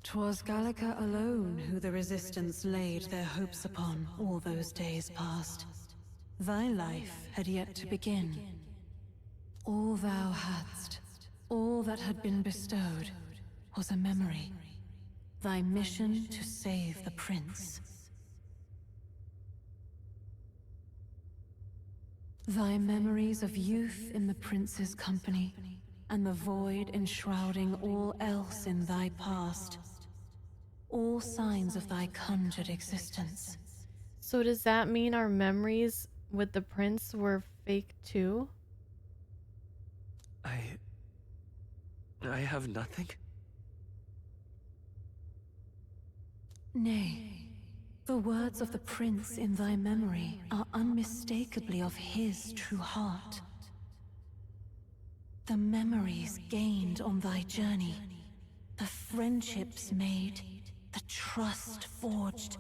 'Twas Gallica alone who the Resistance laid their hopes upon all those days past. Thy life had yet to begin. All thou hadst, all that had been bestowed, was a memory. Thy mission to save the prince. Thy memories of youth in the prince's company, and the void enshrouding all else in thy past. All signs of thy conjured existence. So does that mean our memories with the prince were fake too? I have nothing? Nay, the words of the prince in thy memory are unmistakably of his true heart. The memories gained on thy journey, The friendships made, the trust forged.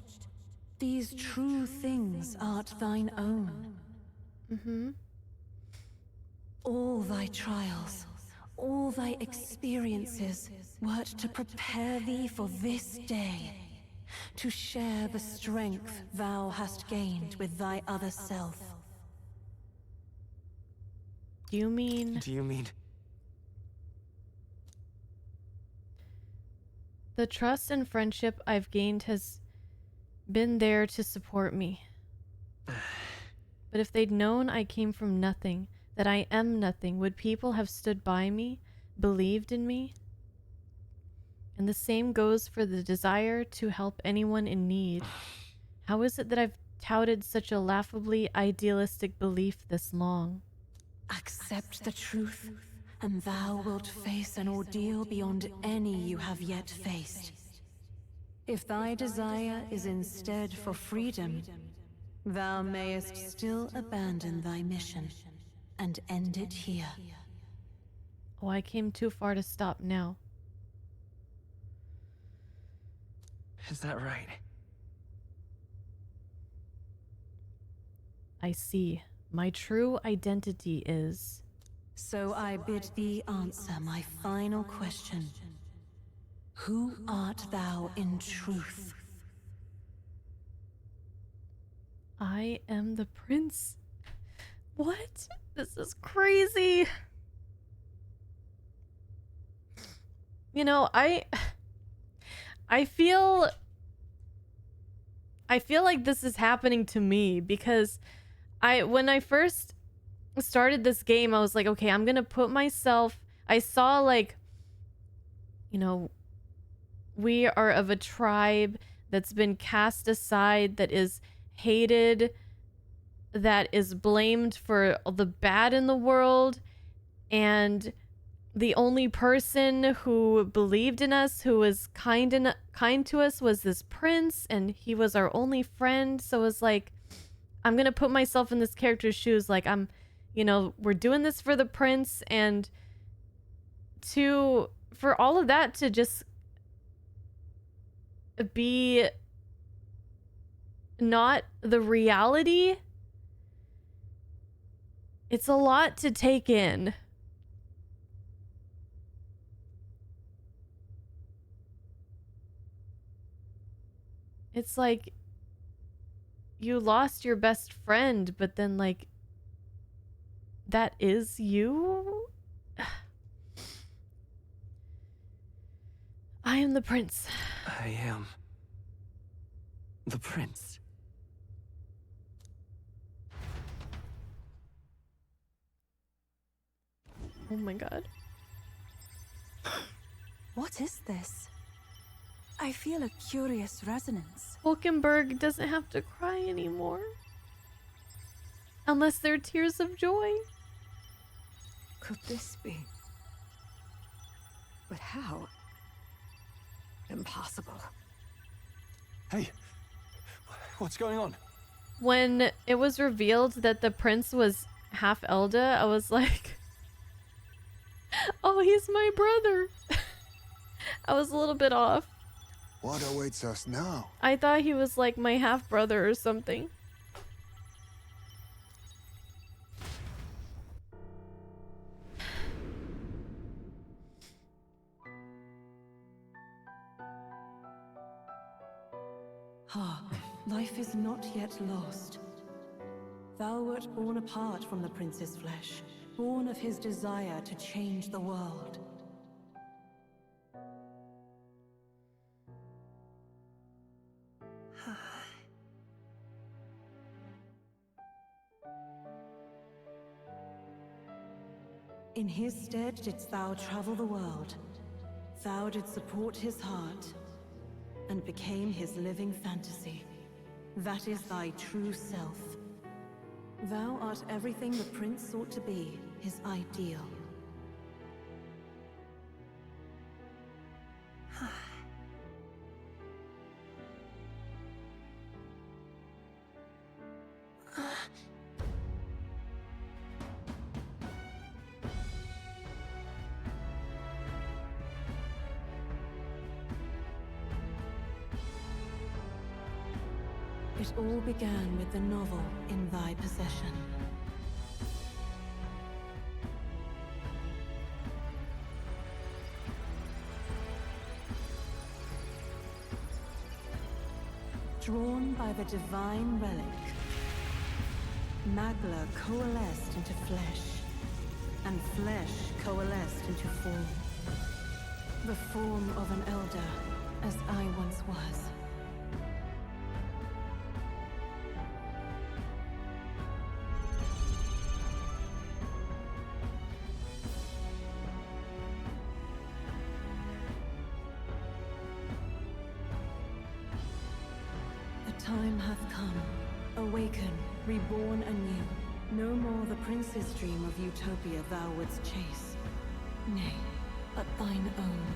These true things art thine own. Mm-hmm. All thy trials, all thy experiences wert to prepare thee for this day, to share the strength thou hast gained with thy other self. Do you mean... Do you mean... The trust and friendship I've gained has been there to support me. But if they'd known I came from nothing, that I am nothing, would people have stood by me, believed in me? And the same goes for the desire to help anyone in need. How is it that I've touted such a laughably idealistic belief this long? Accept the truth, and thou wilt face an ordeal beyond any you have yet faced. If thy desire is instead for freedom, thou mayest still abandon thy mission and end it here. Oh, I came too far to stop now. Is that right? I see. My true identity is... So I bid thee answer my final question. Who art thou in truth? I am the prince. What? This is crazy. You know, I feel like this is happening to me because when I first started this game, I was like, okay, I'm gonna put myself... I saw, like, you know, we are of a tribe that's been cast aside, that is hated, that is blamed for the bad in the world, and the only person who believed in us, who was kind to us, was this prince, and he was our only friend. So it was like, I'm gonna put myself in this character's shoes, like, I'm, you know, we're doing this for the prince, and for all of that to just be not the reality, it's a lot to take in. It's like you lost your best friend, but then, like, that is you? I am the prince. I am... the prince. Oh my god. What is this? I feel a curious resonance. Hulkenberg doesn't have to cry anymore. Unless they're tears of joy. Could this be? But how? Impossible. Hey, what's going on? When it was revealed that the prince was half Elda, I was like, oh, he's my brother. I was a little bit off. What awaits us now? I thought he was like my half brother or something. Ah, life is not yet lost. Thou wert born apart from the prince's flesh, born of his desire to change the world. In his stead didst thou travel the world. Thou didst support his heart, and became his living fantasy. That is thy true self. Thou art everything the prince sought to be, his ideal. It all began with the novel in thy possession. Drawn by the divine relic, Magla coalesced into flesh, and flesh coalesced into form. The form of an elder, as I once was. The time hath come. Awaken, reborn anew. No more the prince's dream of utopia thou wouldst chase. Nay, but thine own.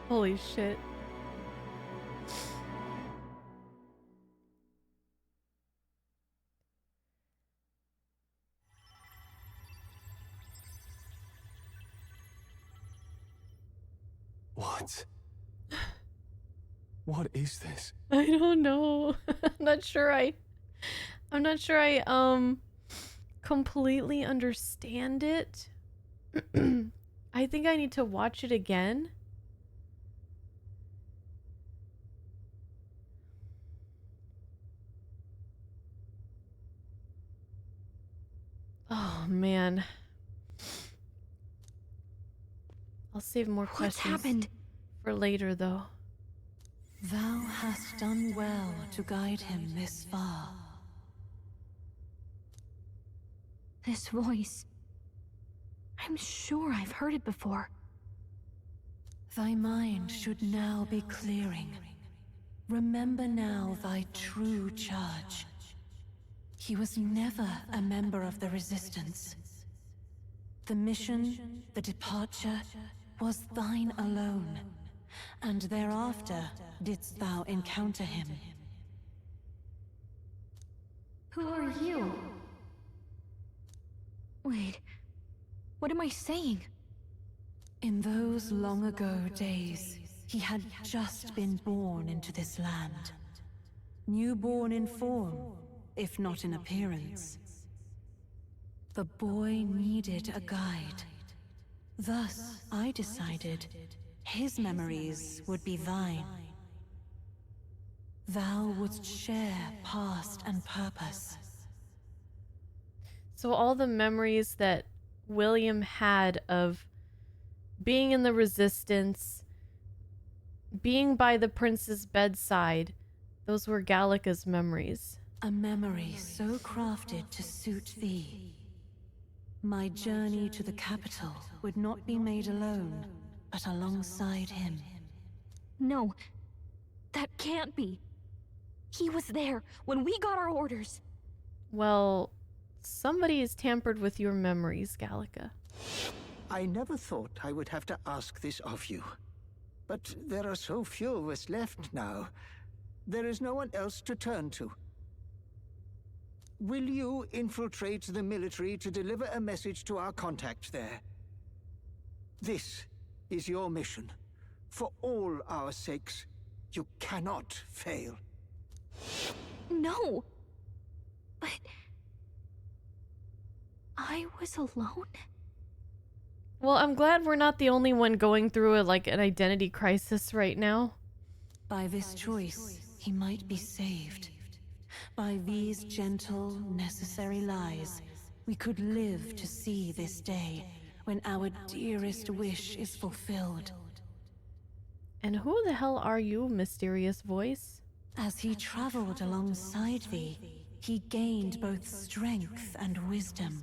Holy shit. What? What is this? I don't know. I'm not sure I completely understand it. I think I need to watch it again. Oh man. I'll save more questions What's happened? for later though. Thou hast done well to guide him this far. This voice. I'm sure I've heard it before. Thy mind should now be clearing. Remember now thy true charge. He was never a member of the Resistance. The mission, the departure, was thine alone, and thereafter didst thou encounter him. Who are you? Wait, what am I saying? In those long ago days, he had just been born into this land. Newborn in form, if not in appearance. The boy needed a guide. Thus, I decided his memories would be thine. Thou wouldst share past and purpose. So all the memories that William had of being in the Resistance, being by the prince's bedside, those were Gallica's memories. A memory so crafted to suit thee. My journey to the capital would not be made alone, but alongside him. No, that can't be. He was there when we got our orders. Well, somebody has tampered with your memories, Gallica. I never thought I would have to ask this of you. But there are so few of us left now. There is no one else to turn to. Will you infiltrate the military to deliver a message to our contact there? This is your mission. For all our sakes, you cannot fail. No. But I was alone? Well, I'm glad we're not the only one going through an identity crisis right now. By this choice, he might be saved. By these gentle, necessary lies, we could live to see this day when our dearest wish is fulfilled. And who the hell are you, mysterious voice? As he traveled alongside thee, he gained both strength and wisdom.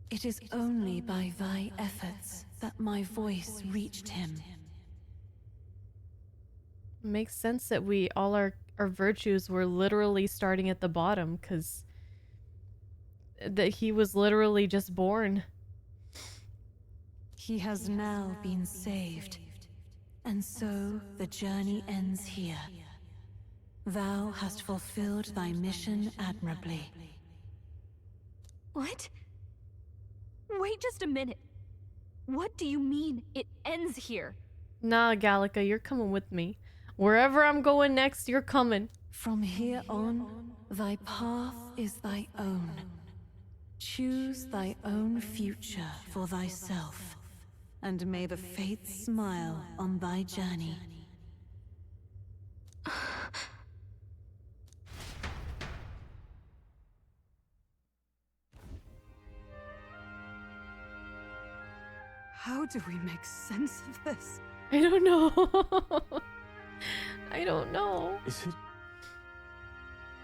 It is only by thy efforts that my voice reached him. Makes sense that all our virtues were literally starting at the bottom, because that he was literally just born. He has now been saved, and so the journey ends here. Thou hast fulfilled thy mission admirably. What? Wait just a minute. What do you mean it ends here? Nah, Gallica, you're coming with me. Wherever I'm going next, you're coming. From here on, thy path is thy own. Choose thy own future for thyself, and may the fates smile on thy journey. How do we make sense of this? I don't know. I don't know. Is it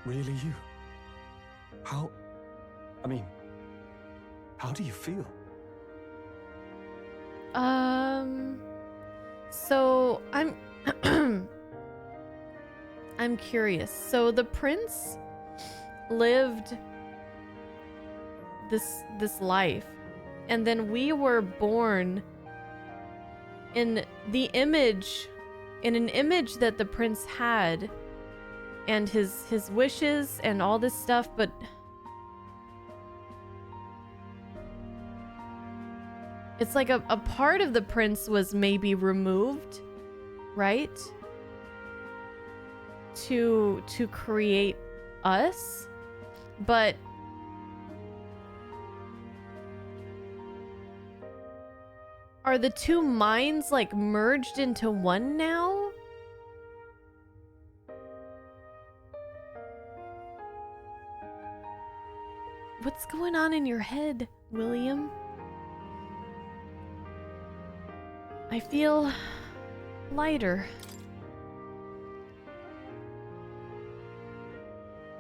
really you? How... I mean, how do you feel? So I'm I'm curious. So the prince lived this life, and then we were born in the image, in an image that the prince had, and his wishes and all this stuff, but it's like a part of the prince was maybe removed, right? To create us, but are the two minds like merged into one now? What's going on in your head, William? I feel lighter.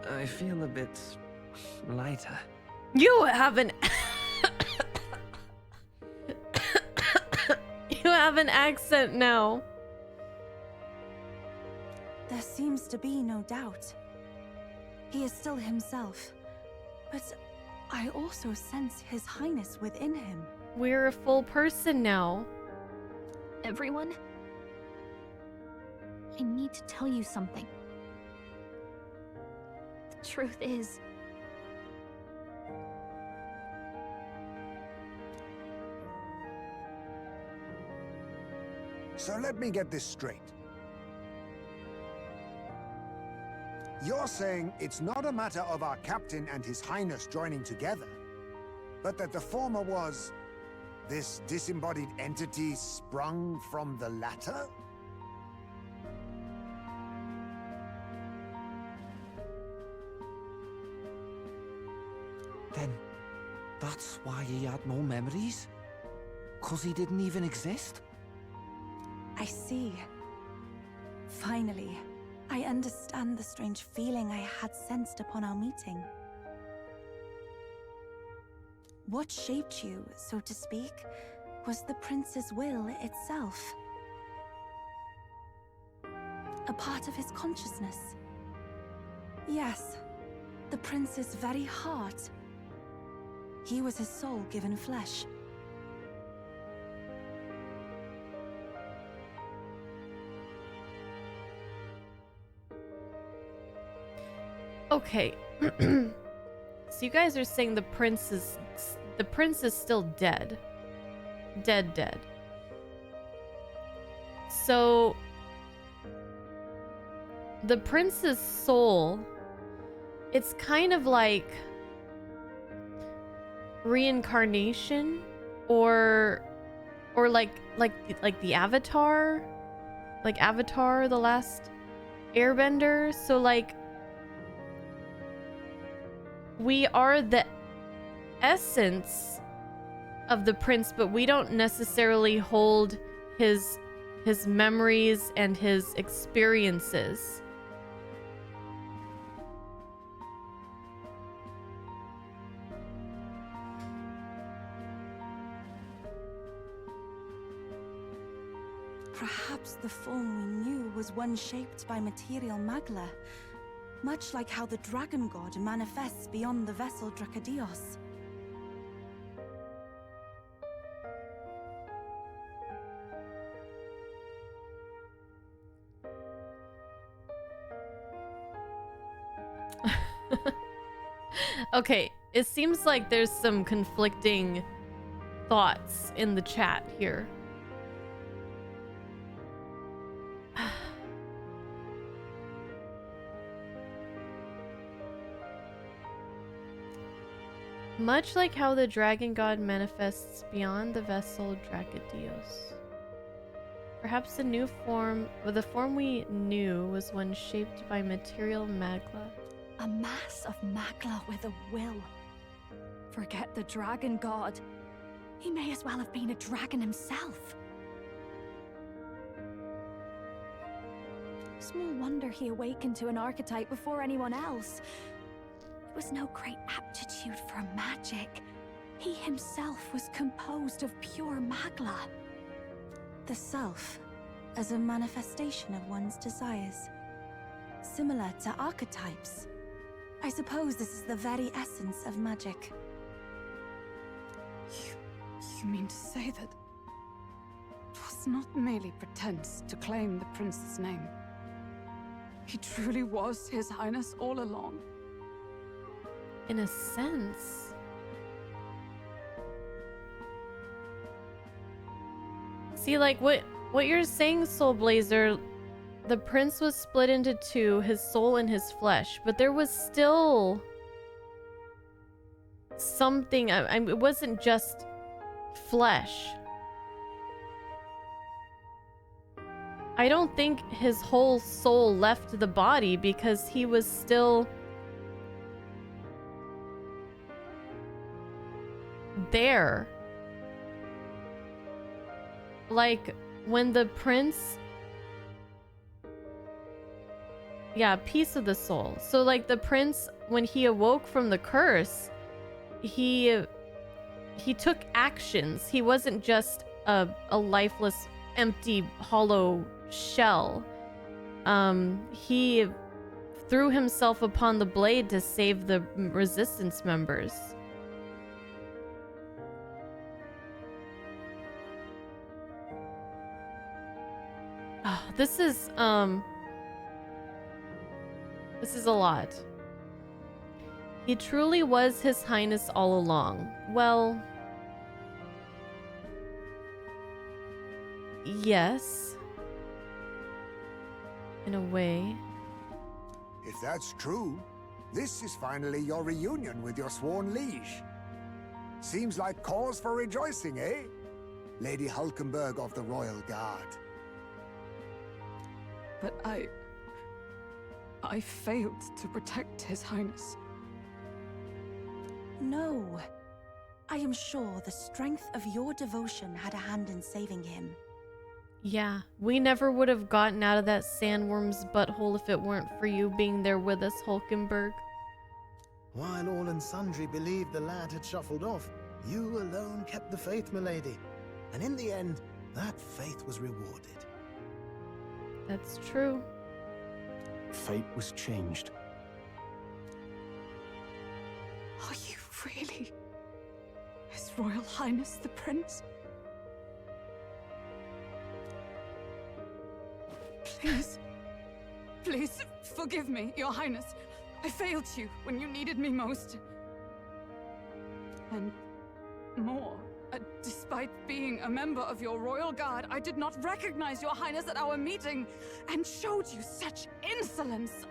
I feel a bit lighter. You have an you have an accent now. There seems to be no doubt. He is still himself, but I also sense His Highness within him. We're a full person now. Everyone? I need to tell you something. The truth is, So let me get this straight. You're saying it's not a matter of our captain and His Highness joining together, but that the former was this disembodied entity sprung from the latter? Then, that's why he had no memories? 'Cause he didn't even exist? I see. Finally, I understand the strange feeling I had sensed upon our meeting. What shaped you, so to speak, was the prince's will itself. A part of his consciousness. Yes, the prince's very heart. He was his soul given flesh. Okay. So you guys are saying the prince is still dead. Dead. So the prince's soul, it's kind of like reincarnation or like the Avatar, like Avatar the Last Airbender. So like we are the essence of the prince, but we don't necessarily hold his memories and his experiences. Perhaps the form we knew was one shaped by material magla, much like how the dragon god manifests beyond the vessel Dracadios. Okay, it seems like there's some conflicting thoughts in the chat here. Much like how the dragon god manifests beyond the vessel Dracodios. Perhaps the new form, or the form we knew, was one shaped by material magla. A mass of magla with a will. Forget the dragon god. He may as well have been a dragon himself. Small wonder he awakened to an archetype before anyone else. It was no great aptitude for magic. He himself was composed of pure magla. The self, as a manifestation of one's desires. Similar to archetypes. I suppose this is the very essence of magic. You mean to say that it was not merely pretense to claim the prince's name? He truly was His Highness all along? In a sense. See, like, what you're saying, Soul Blazer, the prince was split into two, his soul and his flesh, but there was still something. It wasn't just flesh. I don't think his whole soul left the body because he was still there. Like when the prince, yeah, piece of the soul. So like the prince, when he awoke from the curse, he took actions. He wasn't just a lifeless, empty, hollow shell. He threw himself upon the blade to save the resistance members. Oh, this is a lot. He truly was His Highness all along. Well, yes. In a way. If that's true, this is finally your reunion with your sworn liege. Seems like cause for rejoicing, eh? Lady Hulkenberg of the Royal Guard. But I failed to protect His Highness. No. I am sure the strength of your devotion had a hand in saving him. Yeah, we never would have gotten out of that sandworm's butthole if it weren't for you being there with us, Hulkenberg. While all and sundry believed the lad had shuffled off, you alone kept the faith, milady. And in the end, that faith was rewarded. That's true. Fate was changed. Are you really His Royal Highness the Prince? Please, please forgive me, Your Highness. I failed you when you needed me most. And more, despite being a member of your Royal Guard, I did not recognize Your Highness at our meeting and showed you such insolence.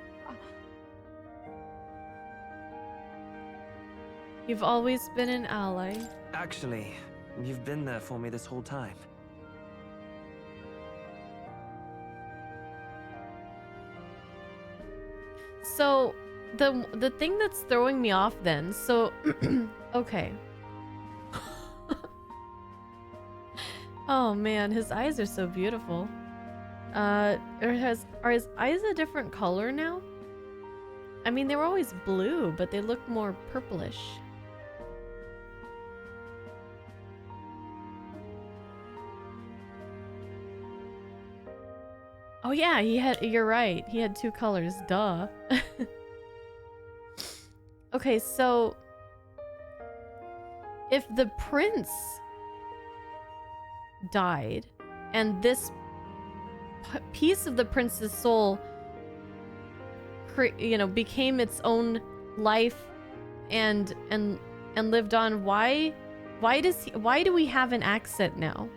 You've always been an ally. Actually, you've been there for me this whole time. So, the thing that's throwing me off then, so, okay. Oh man, his eyes are so beautiful. Are his eyes a different color now? I mean, they were always blue, but they look more purplish. Oh yeah, you're right. He had two colors, duh. Okay, so if the prince died and this piece of the prince's soul became its own life and lived on, why do we have an accent now?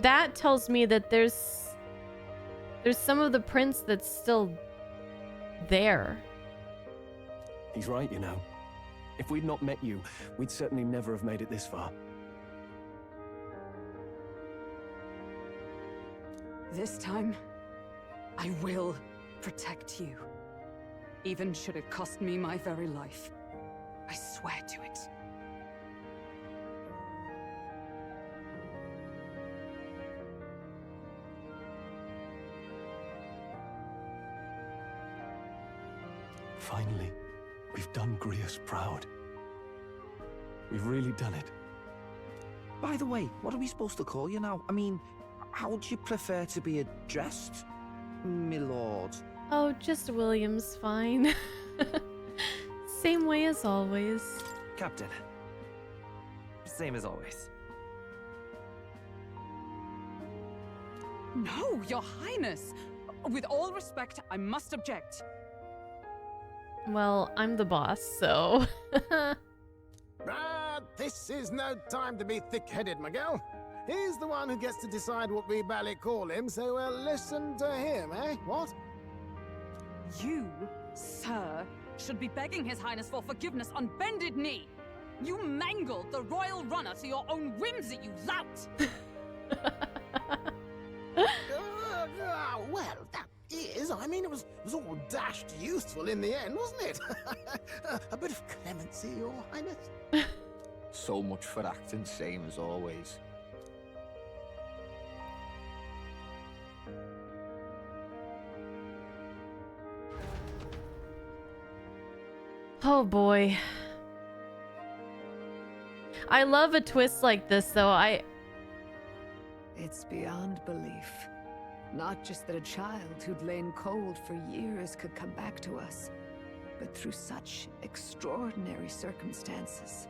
That tells me that there's some of the prince that's still there. He's right, you know. If we'd not met you, we'd certainly never have made it this far. This time, I will protect you. Even should it cost me my very life. I swear to it. Finally, we've done Grius proud. We've really done it. By the way, what are we supposed to call you now? I mean, how would you prefer to be addressed, my lord? Oh, just William's fine. Same way as always. Captain. Same as always. No, Your Highness! With all respect, I must object. Well, I'm the boss, so... This is no time to be thick-headed, Miguel. He's the one who gets to decide what we bally call him, so we'll listen to him, eh? What? You, sir, should be begging His Highness for forgiveness on bended knee. You mangled the royal runner to your own whimsy, you lout! Well, that is, I mean, it was all dashed useful in the end, wasn't it? A bit of clemency, Your Highness. So much for acting same as always. Oh boy. I love a twist like this, though. It's beyond belief. Not just that a child who'd lain cold for years could come back to us, but through such extraordinary circumstances.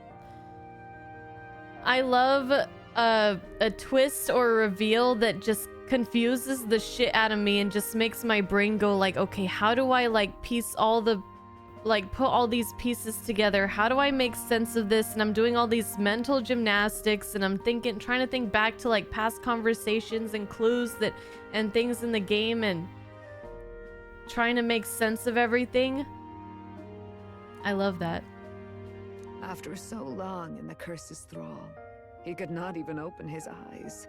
I love a twist or a reveal that just confuses the shit out of me and just makes my brain go like, okay, how do I like piece all the, like put all these pieces together? How do I make sense of this? And I'm doing all these mental gymnastics and I'm trying to think back to like past conversations and clues that, and things in the game and trying to make sense of everything. I love that. After so long in the curse's thrall, he could not even open his eyes.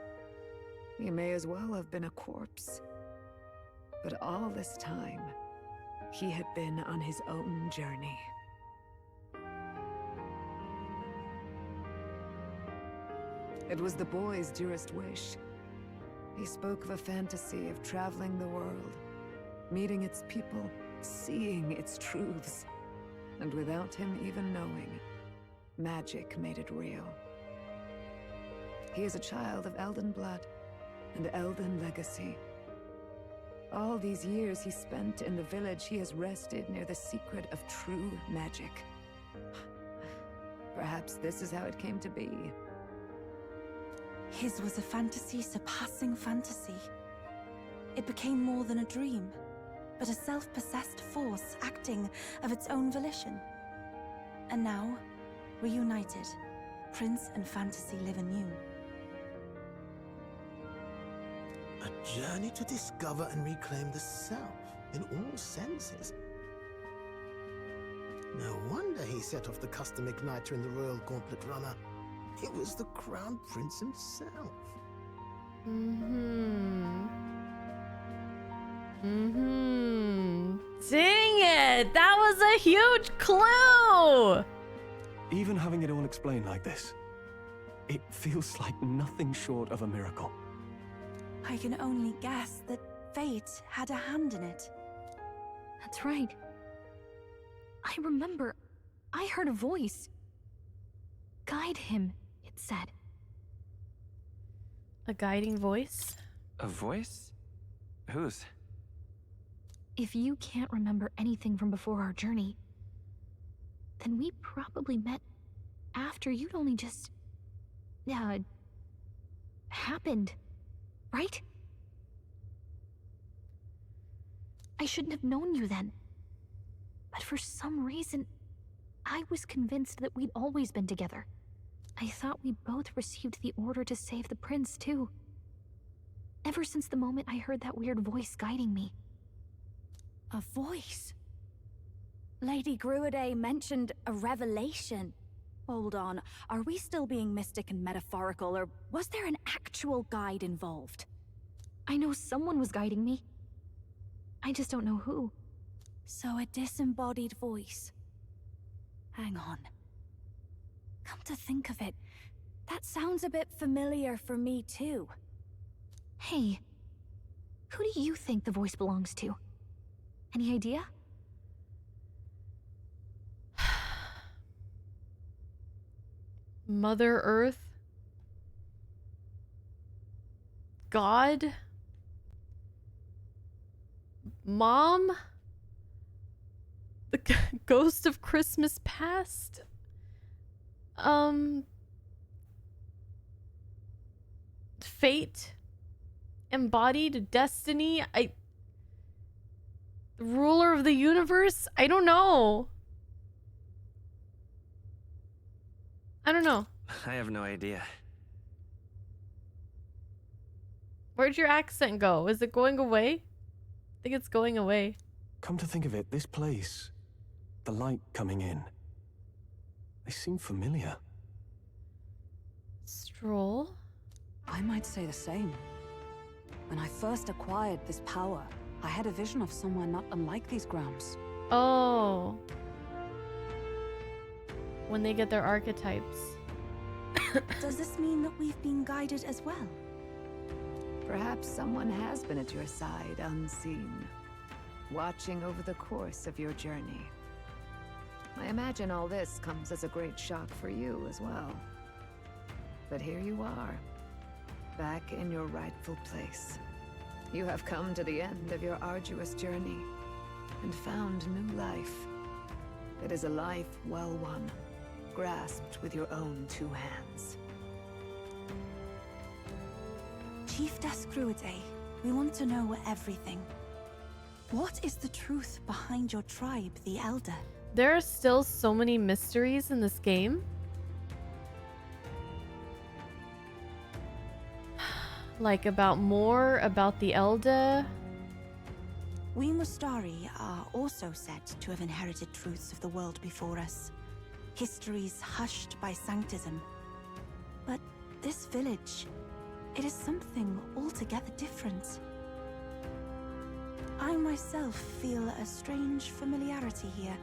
He may as well have been a corpse. But all this time, he had been on his own journey. It was the boy's dearest wish. He spoke of a fantasy of traveling the world, meeting its people, seeing its truths. And without him even knowing, magic made it real. He is a child of Elden blood and Elden legacy. All these years he spent in the village, he has rested near the secret of true magic. Perhaps this is how it came to be. His was a fantasy surpassing fantasy. It became more than a dream, but a self-possessed force acting of its own volition. And now, reunited, Prince and Fantasy live anew. A journey to discover and reclaim the self, in all senses. No wonder he set off the custom igniter in the Royal Gauntlet Runner. It was the Crown Prince himself. Dang it! That was a huge clue! Even having it all explained like this, it feels like nothing short of a miracle. I can only guess that fate had a hand in it. That's right. I remember, I heard a voice. Guide him, it said. A guiding voice? A voice? Whose? If you can't remember anything from before our journey, then we probably met after you'd only just... happened, right? I shouldn't have known you then. But for some reason, I was convinced that we'd always been together. I thought we both received the order to save the prince, too. Ever since the moment I heard that weird voice guiding me. A voice? Lady Gruiday mentioned a revelation. Hold on, are we still being mystic and metaphorical, or was there an actual guide involved? I know someone was guiding me. I just don't know who. So a disembodied voice. Hang on. Come to think of it, that sounds a bit familiar for me too. Hey, who do you think the voice belongs to? Any idea? Mother Earth? God? Mom? The ghost of Christmas past? Fate? Embodied destiny? Ruler of the universe? I don't know. I don't know. I have no idea. Where'd your accent go? Is it going away? I think it's going away. Come to think of it, this place, the light coming in, they seem familiar. Stroll? I might say the same. When I first acquired this power, I had a vision of somewhere not unlike these grounds. Oh. When they get their archetypes. Does this mean that we've been guided as well? Perhaps someone has been at your side unseen, watching over the course of your journey. I imagine all this comes as a great shock for you as well. But here you are, back in your rightful place. You have come to the end of your arduous journey and found new life. It is a life well won, grasped with your own two hands. Chiefess Gruiday, we want to know everything. What is the truth behind your tribe, the Elder? There are still so many mysteries in this game. Like more about the Elder. We Mustari are also said to have inherited truths of the world before us. Histories hushed by sanctism. But this village, it is something altogether different. I myself feel a strange familiarity here.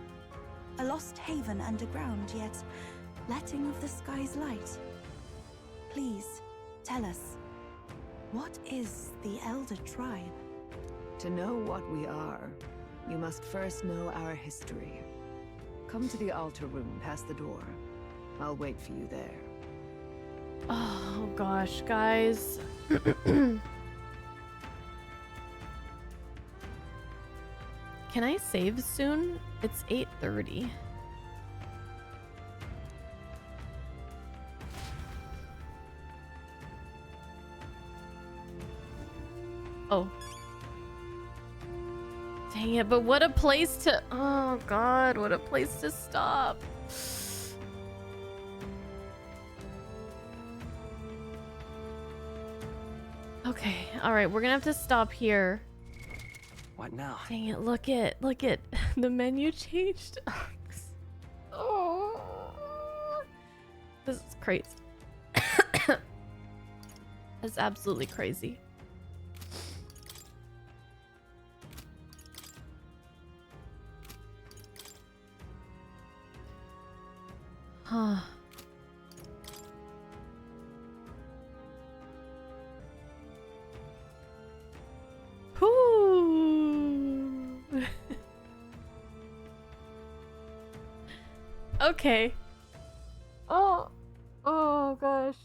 A lost haven underground, yet letting of the sky's light. Please, tell us, what is the Elder Tribe? To know what we are, you must first know our history. Come to the altar room past the door. I'll wait for you there. Oh gosh, guys. Can I save soon? It's 8:30. Oh. Dang it, but what a place to... Oh god, what a place to stop. Okay, alright, we're gonna have to stop here. What now? Dang it, look it. The menu changed. Oh. This is crazy. That's absolutely crazy. Huh. Okay. Oh gosh.